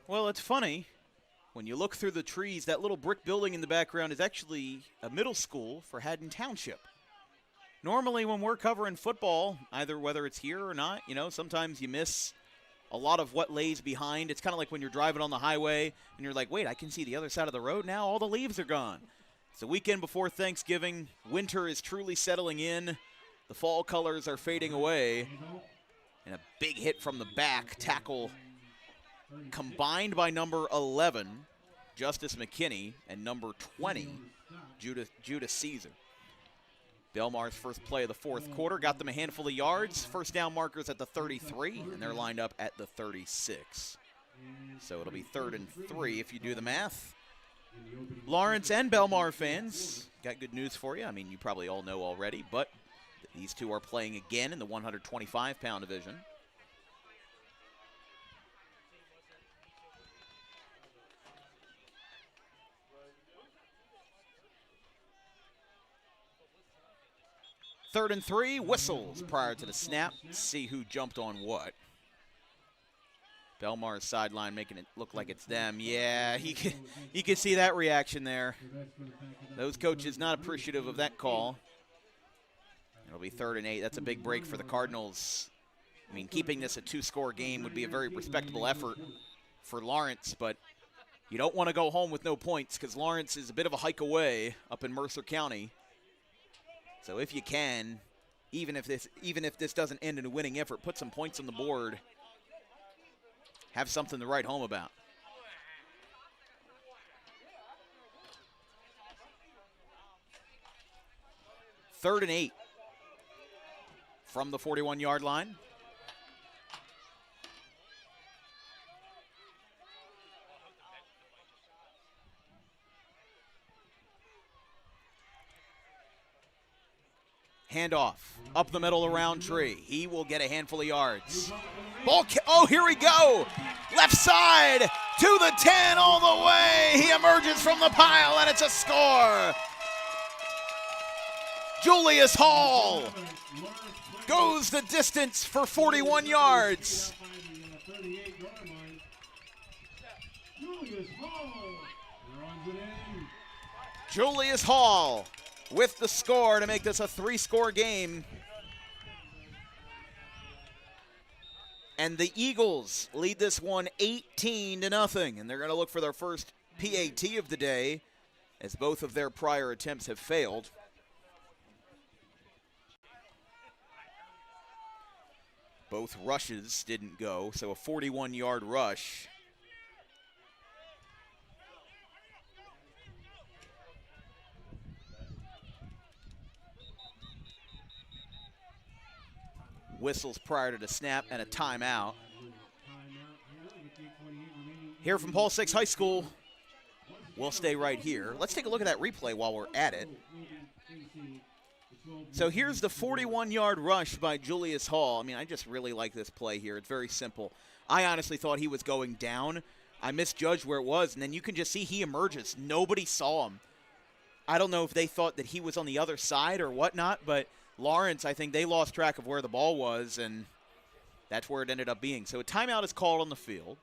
S1: Well, it's funny. When you look through the trees, that little brick building in the background is actually a middle school for Haddon Township. Normally when we're covering football, either whether it's here or not, sometimes you miss a lot of what lays behind. It's kind of like when you're driving on the highway and you're like, wait, I can see the other side of the road now. All the leaves are gone. It's the weekend before Thanksgiving. Winter is truly settling in. The fall colors are fading away. And a big hit from the back, tackle combined by number 11, Justice McKinney, and number 20, Judah Caesar. Belmar's first play of the fourth quarter got them a handful of yards. First down markers at the 33, and they're lined up at the 36. So it'll be 3rd and 3 if you do the math. Lawrence and Belmar fans, got good news for you. I mean, you probably all know already, but these two are playing again in the 125-pound division. Third and 3, whistles prior to the snap. Let's see who jumped on what. Belmar's sideline making it look like it's them. Yeah, you can see that reaction there. Those coaches not appreciative of that call. It'll be 3rd and 8. That's a big break for the Cardinals. I mean, keeping this a 2-score game would be a very respectable effort for Lawrence, but you don't want to go home with no points because Lawrence is a bit of a hike away up in Mercer County. So if you can, even if this doesn't end in a winning effort, put some points on the board. Have something to write home about. Third and 8 from the 41-yard line. Handoff up the middle around Tree. He will get a handful of yards. Oh, here we go. Left side to the 10 all the way. He emerges from the pile, and it's a score. Julius Hall goes the distance for 41 yards. Julius Hall with the score to make this a 3-score game. And the Eagles lead this one 18-0, and they're going to look for their first PAT of the day, as both of their prior attempts have failed. Both rushes didn't go, so a 41-yard rush. Whistles prior to the snap and a timeout. Here from Paul Six High School. We'll stay right here. Let's take a look at that replay while we're at it. So here's the 41-yard rush by Julius Hall. I mean, I just really like this play here. It's very simple. I honestly thought he was going down. I misjudged where it was, and then you can just see he emerges. Nobody saw him. I don't know if they thought that he was on the other side or whatnot, but Lawrence, I think they lost track of where the ball was, and that's where it ended up being. So a timeout is called on the field.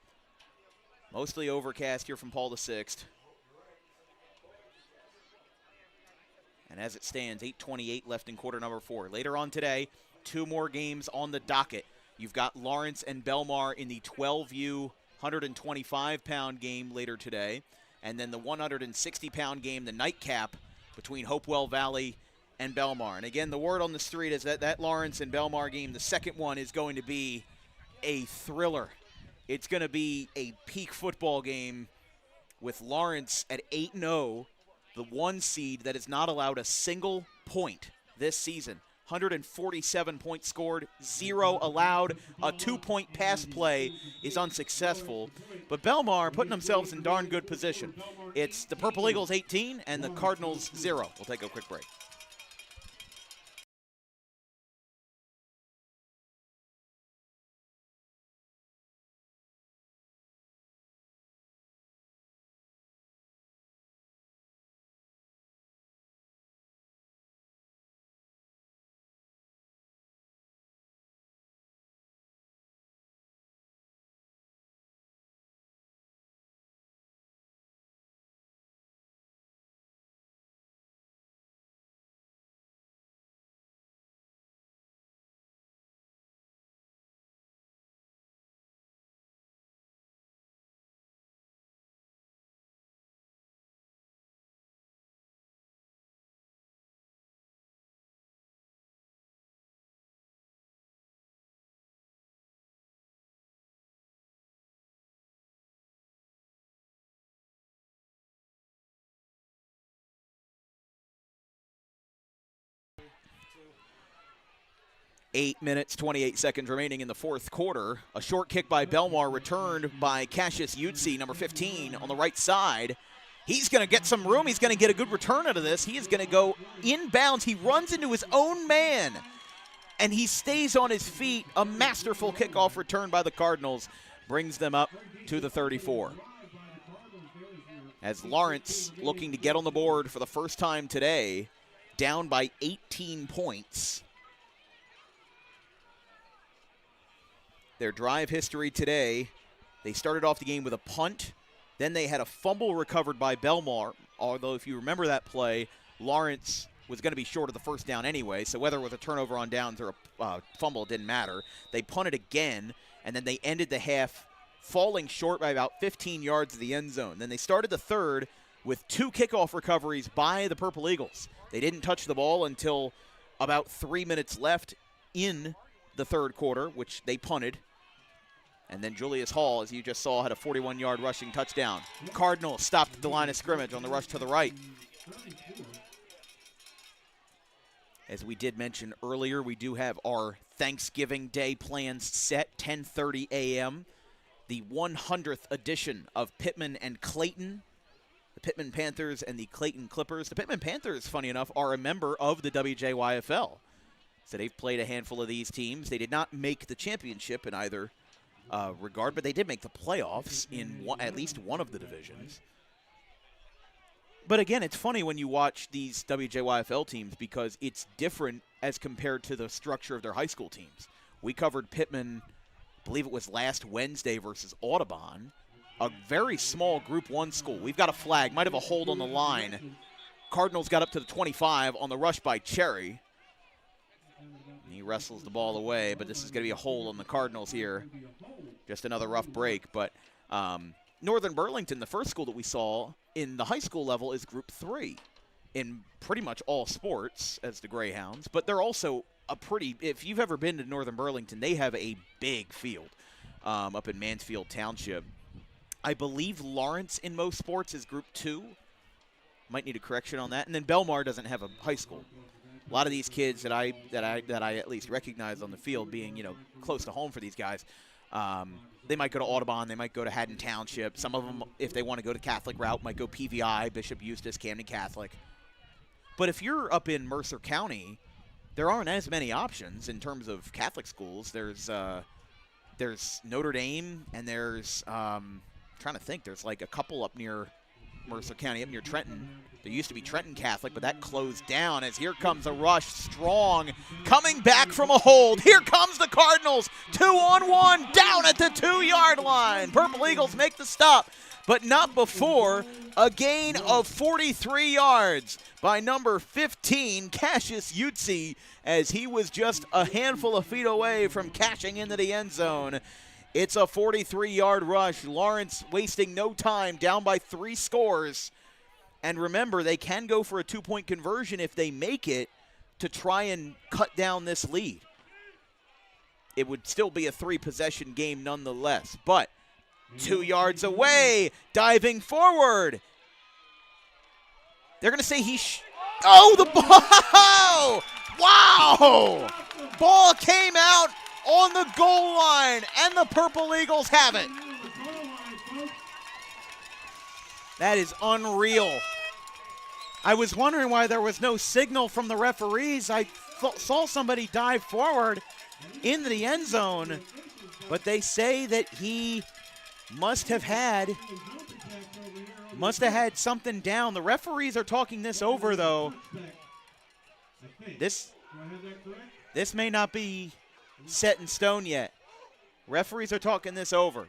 S1: Mostly overcast here from Paul VI. And as it stands, 8:28 left in quarter number 4. Later on today, 2 more games on the docket. You've got Lawrence and Bellmar in the 12U 125-pound game later today. And then the 160-pound game, the nightcap between Hopewell Valley and Belmar. And again, the word on the street is that Lawrence and Belmar game, the second one, is going to be a thriller. It's going to be a peak football game with Lawrence at 8-0, the 1 seed that has not allowed a single point this season. 147 points scored, 0 allowed. A 2-point pass play is unsuccessful. But Belmar putting themselves in darn good position. It's the Purple Eagles 18 and the Cardinals 0. We'll take a quick break. Eight minutes, 28 seconds remaining in the fourth quarter. A short kick by Belmar returned by Cassius Utsi, number 15, on the right side. He's going to get some room. He's going to get a good return out of this. He is going to go inbounds. He runs into his own man, and he stays on his feet. A masterful kickoff return by the Cardinals brings them up to the 34. As Lawrence looking to get on the board for the first time today, down by 18 points. Their drive history today, they started off the game with a punt. Then they had a fumble recovered by Belmar, although if you remember that play, Lawrence was going to be short of the first down anyway, so whether it was a turnover on downs or a fumble, it didn't matter. They punted again, and then they ended the half falling short by about 15 yards of the end zone. Then they started the third with 2 kickoff recoveries by the Purple Eagles. They didn't touch the ball until about 3 minutes left in the third quarter, which they punted. And then Julius Hall, as you just saw, had a 41-yard rushing touchdown. Cardinals stopped at the line of scrimmage on the rush to the right. As we did mention earlier, we do have our Thanksgiving Day plans set, 10:30 a.m., the 100th edition of Pittman and Clayton, the Pittman Panthers and the Clayton Clippers. The Pittman Panthers, funny enough, are a member of the WJYFL. So they've played a handful of these teams. They did not make the championship in either regard, but they did make the playoffs in at least one of the divisions. But again, it's funny when you watch these WJYFL teams because it's different as compared to the structure of their high school teams. We covered Pittman, I believe it was last Wednesday versus Audubon, a very small Group 1 school. We've got a flag, might have a hold on the line. Cardinals got up to the 25 on the rush by Cherry. And he wrestles the ball away, but this is going to be a hold on the Cardinals here. Just another rough break, but Northern Burlington, the first school that we saw in the high school level, is Group 3 in pretty much all sports as the Greyhounds, but they're also a pretty, if you've ever been to Northern Burlington, they have a big field up in Mansfield Township. I believe Lawrence in most sports is Group 2. Might need a correction on that. And then Belmar doesn't have a high school. A lot of these kids that I at least recognize on the field, being close to home for these guys, they might go to Audubon, they might go to Haddon Township. Some of them, if they want to go the Catholic route, might go PVI, Bishop Eustace, Camden Catholic. But if you're up in Mercer County, there aren't as many options in terms of Catholic schools. There's Notre Dame, and there's trying to think. There's like a couple up near Mercer County, up near Trenton. There used to be Trenton Catholic, but that closed down as here comes a rush. Strong coming back from a hold. Here comes the Cardinals. 2-on-1 down at the 2-yard line. Purple Eagles make the stop, but not before a gain of 43 yards by number 15, Cassius Utsi, as he was just a handful of feet away from cashing into the end zone. It's a 43-yard rush. Lawrence wasting no time, down by 3 scores. And remember, they can go for a 2-point conversion if they make it to try and cut down this lead. It would still be a 3-possession game nonetheless. But 2 yards away, diving forward. They're going to say the ball! Wow! Ball came out on the goal line, and the Purple Eagles have it. That is unreal. I was wondering why there was no signal from the referees. I saw somebody dive forward into the end zone, but they say that he must have had something down. The referees are talking this over, though. This may not be set in stone yet. Referees are talking this over.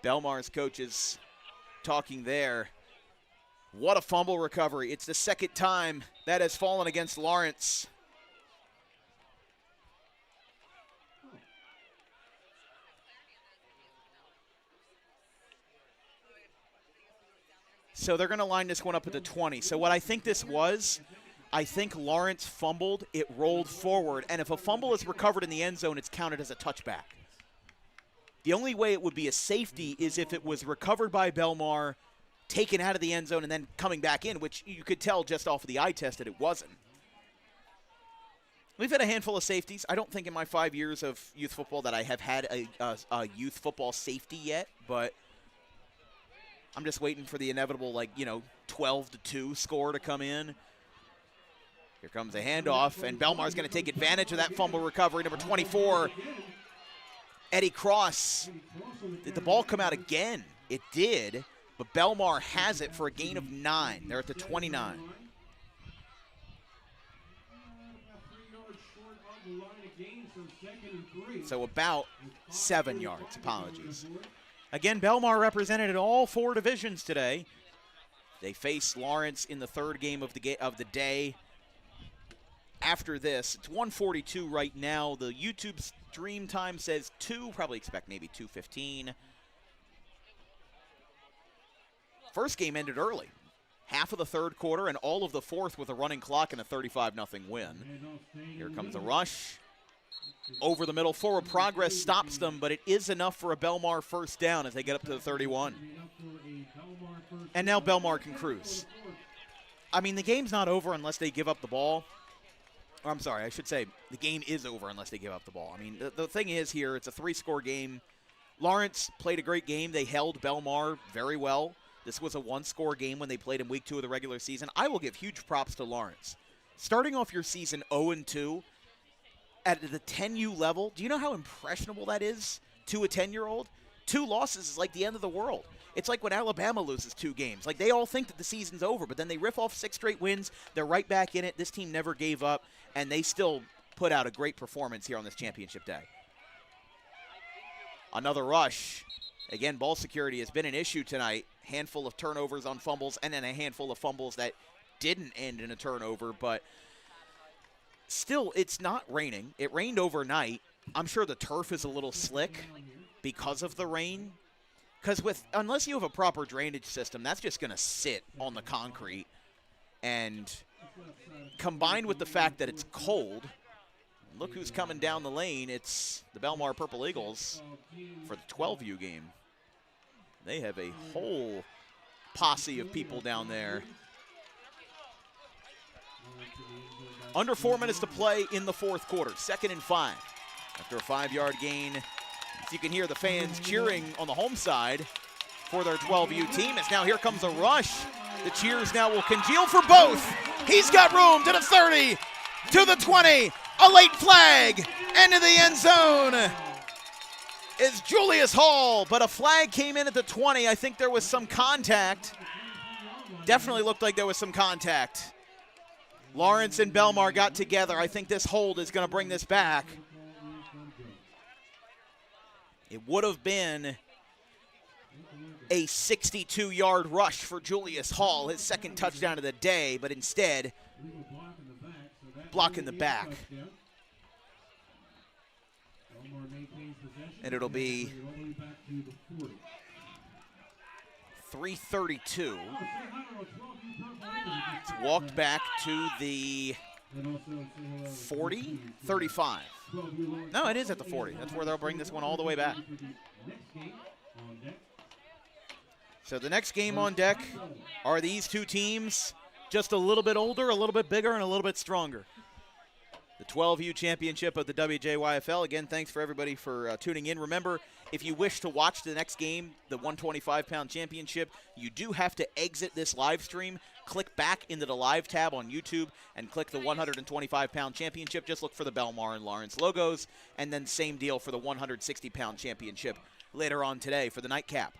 S1: Belmar's coaches talking there. What a fumble recovery. It's the second time that has fallen against Lawrence. So they're going to line this one up at the 20. So what I think this was, I think Lawrence fumbled, it rolled forward, and if a fumble is recovered in the end zone, it's counted as a touchback. The only way it would be a safety is if it was recovered by Belmar, taken out of the end zone, and then coming back in, which you could tell just off of the eye test that it wasn't. We've had a handful of safeties. I don't think in my 5 years of youth football that I have had a youth football safety yet, but I'm just waiting for the inevitable, 12-2 score to come in. Here comes a handoff, and Belmar's going to take advantage of that fumble recovery. Number 24, Eddie Cross. Did the ball come out again? It did, but Belmar has it for a gain of 9. They're at the 29. So about 7 yards. Apologies. Again, Belmar represented in all 4 divisions today. They face Lawrence in the third game of the day. after this. It's 1:42 right now. The YouTube stream time says 2. Probably expect maybe 2:15. First game ended early. Half of the third quarter and all of the fourth with a running clock and a 35-0 win. Here comes a rush. Over the middle, forward progress stops them, but it is enough for a Belmar first down as they get up to the 31. And now Belmar can cruise. I mean, the game's not over unless they give up the ball. Or, I'm sorry, I should say the game is over unless they give up the ball. I mean, the thing is here, it's a 3-score game. Lawrence played a great game. They held Belmar very well. This was a 1-score game when they played in week 2 of the regular season. I will give huge props to Lawrence. Starting off your season 0-2 at the 10U level, do you know how impressionable that is to a 10-year-old? 2 losses is like the end of the world. It's like when Alabama loses 2 games. Like, they all think that the season's over, but then they riff off 6 straight wins. They're right back in it. This team never gave up, and they still put out a great performance here on this championship day. Another rush. Again, ball security has been an issue tonight. Handful of turnovers on fumbles, and then a handful of fumbles that didn't end in a turnover, but still, it's not raining. It rained overnight. I'm sure the turf is a little slick because of the rain. Because unless you have a proper drainage system, that's just going to sit on the concrete. And combined with the fact that it's cold, look who's coming down the lane. It's the Belmar Purple Eagles for the 12U game. They have a whole posse of people down there. Under 4 minutes to play in the fourth quarter. 2nd and 5. After a 5-yard gain. As you can hear the fans cheering on the home side for their 12U team. As now here comes a rush. The cheers now will congeal for both. He's got room to the 30, to the 20. A late flag. Into the end zone is Julius Hall, but a flag came in at the 20. I think there was some contact. Definitely looked like there was some contact. Lawrence and Bellmawr got together. I think this hold is going to bring this back. It would have been a 62-yard rush for Julius Hall, his 2nd touchdown of the day, but instead, block in the back. And it'll be 3:32. It's walked back to the 40, 35. No, it is at the 40. That's where they'll bring this one all the way back. So the next game on deck are these 2 teams, just a little bit older, a little bit bigger, and a little bit stronger. The 12U championship of the WJYFL. Again, thanks for everybody for tuning in. Remember, if you wish to watch the next game, the 125-pound championship, you do have to exit this live stream, click back into the live tab on YouTube, and click the 125-pound championship. Just look for the Belmar and Lawrence logos, and then same deal for the 160-pound championship later on today for the nightcap.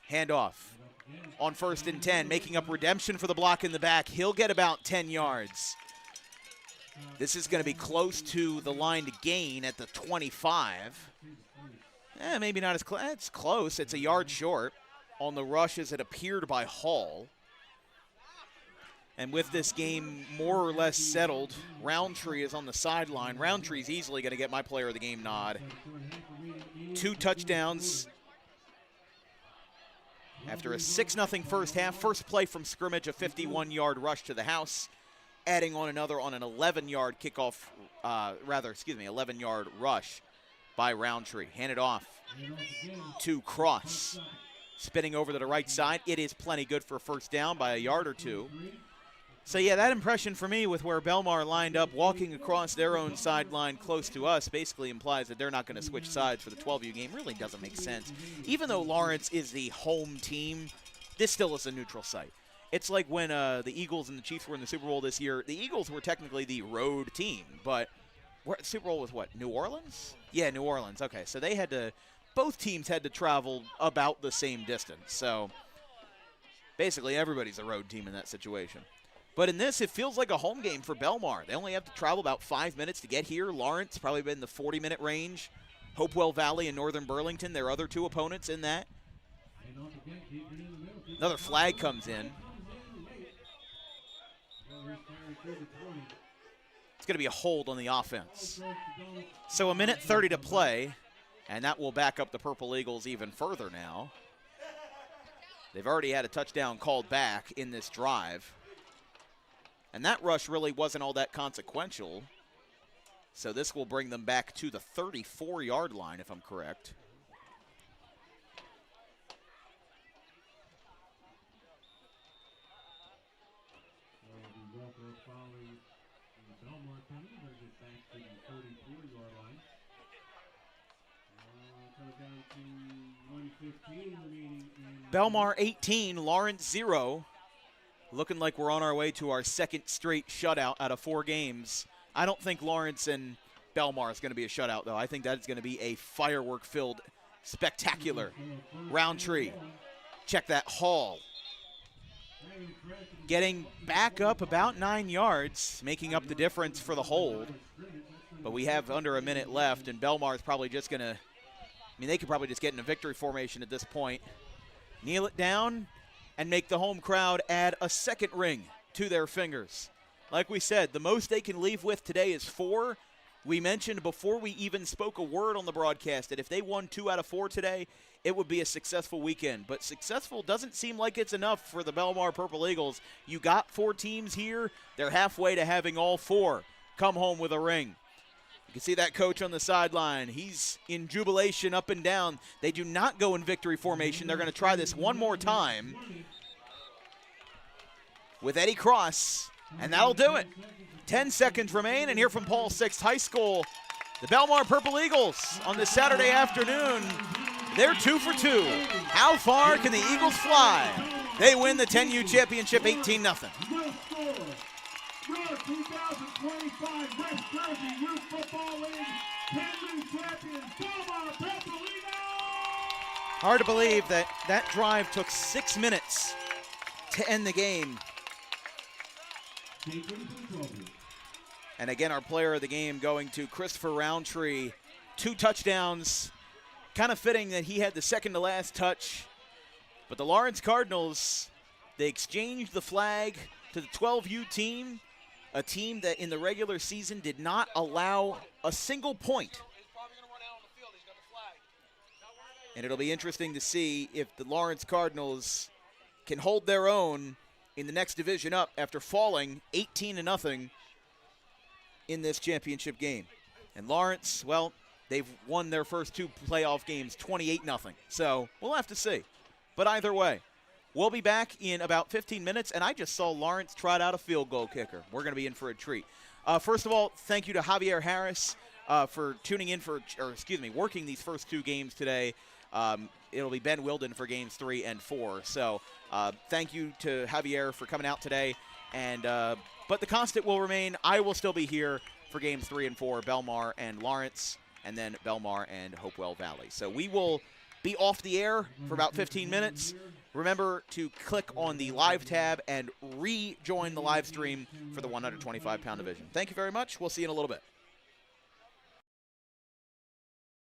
S1: Handoff on 1st and 10, making up redemption for the block in the back. He'll get about 10 yards. This is going to be close to the line to gain at the 25. Maybe not as close. It's close. It's a yard short on the rush as it appeared by Hall. And with this game more or less settled, Roundtree is on the sideline. Roundtree's easily going to get my player of the game nod. 2 touchdowns after a 6-0 first half. First play from scrimmage, a 51-yard rush to the house. Adding on another on an 11-yard kickoff, 11-yard rush by Roundtree. Handed off to Cross. Spinning over to the right side. It is plenty good for a first down by a yard or 2. So, yeah, that impression for me with where Belmar lined up, walking across their own sideline close to us, basically implies that they're not going to switch sides for the 12U game. Really doesn't make sense. Even though Lawrence is the home team, this still is a neutral site. It's like when the Eagles and the Chiefs were in the Super Bowl this year. The Eagles were technically the road team, but Super Bowl was what, New Orleans? Yeah, New Orleans. Okay, so both teams had to travel about the same distance. So basically everybody's a road team in that situation. But in this, it feels like a home game for Belmar. They only have to travel about 5 minutes to get here. Lawrence probably been in the 40-minute range. Hopewell Valley and Northern Burlington, their other 2 opponents in that. Another flag comes in. It's going to be a hold on the offense. So 1:30 to play, and that will back up the Purple Eagles even further now. They've already had a touchdown called back in this drive. And that rush really wasn't all that consequential. So this will bring them back to the 34-yard line, if I'm correct. Belmar 18, Lawrence 0. Looking like we're on our way to our second straight shutout out of 4 games. I don't think Lawrence and Belmar is going to be a shutout, though. I think that's going to be a firework-filled, spectacular Roundtree. Check that haul. Getting back up about 9 yards, making up the difference for the hold. But we have under a minute left, and Belmar is probably just going to, they could probably just get in a victory formation at this point. Kneel it down and make the home crowd add a second ring to their fingers. Like we said, the most they can leave with today is 4. We mentioned before we even spoke a word on the broadcast that if they won 2 out of 4 today, it would be a successful weekend. But successful doesn't seem like it's enough for the Belmar Purple Eagles. You got 4 teams here. They're halfway to having all 4 come home with a ring. You can see that coach on the sideline. He's in jubilation up and down. They do not go in victory formation. They're going to try this one more time with Eddie Cross, and that'll do it. 10 seconds remain, and here from Paul Sixth High School, the Belmar Purple Eagles on this Saturday afternoon. They're 2 for 2. How far can the Eagles fly? They win the 10U championship 18-0.
S2: Your 2025 West Jersey Youth Football League 10U champions, Belmar Purple Eagles!
S1: Hard to believe that that drive took 6 minutes to end the game. And again, our player of the game going to Christopher Roundtree. 2 touchdowns. Kind of fitting that he had the second to last touch. But the Lawrence Cardinals, they exchanged the flag to the 12U team, a team that in the regular season did not allow a single point. And it'll be interesting to see if the Lawrence Cardinals can hold their own in the next division up after falling 18-0 in this championship game. And Lawrence, well, they've won their first 2 playoff games 28-0. So we'll have to see. But either way, we'll be back in about 15 minutes, and I just saw Lawrence trot out a field goal kicker. We're going to be in for a treat. First of all, thank you to Javier Harris for tuning in working these first 2 games today. It'll be Ben Wilden for games 3 and 4. So thank you to Javier for coming out today. And but the constant will remain. I will still be here for games 3 and 4, Belmar and Lawrence, and then Belmar and Hopewell Valley. So we will be off the air for about 15 minutes. Remember to click on the live tab and rejoin the live stream for the 125-pound division. Thank you very much. We'll see you in a little bit.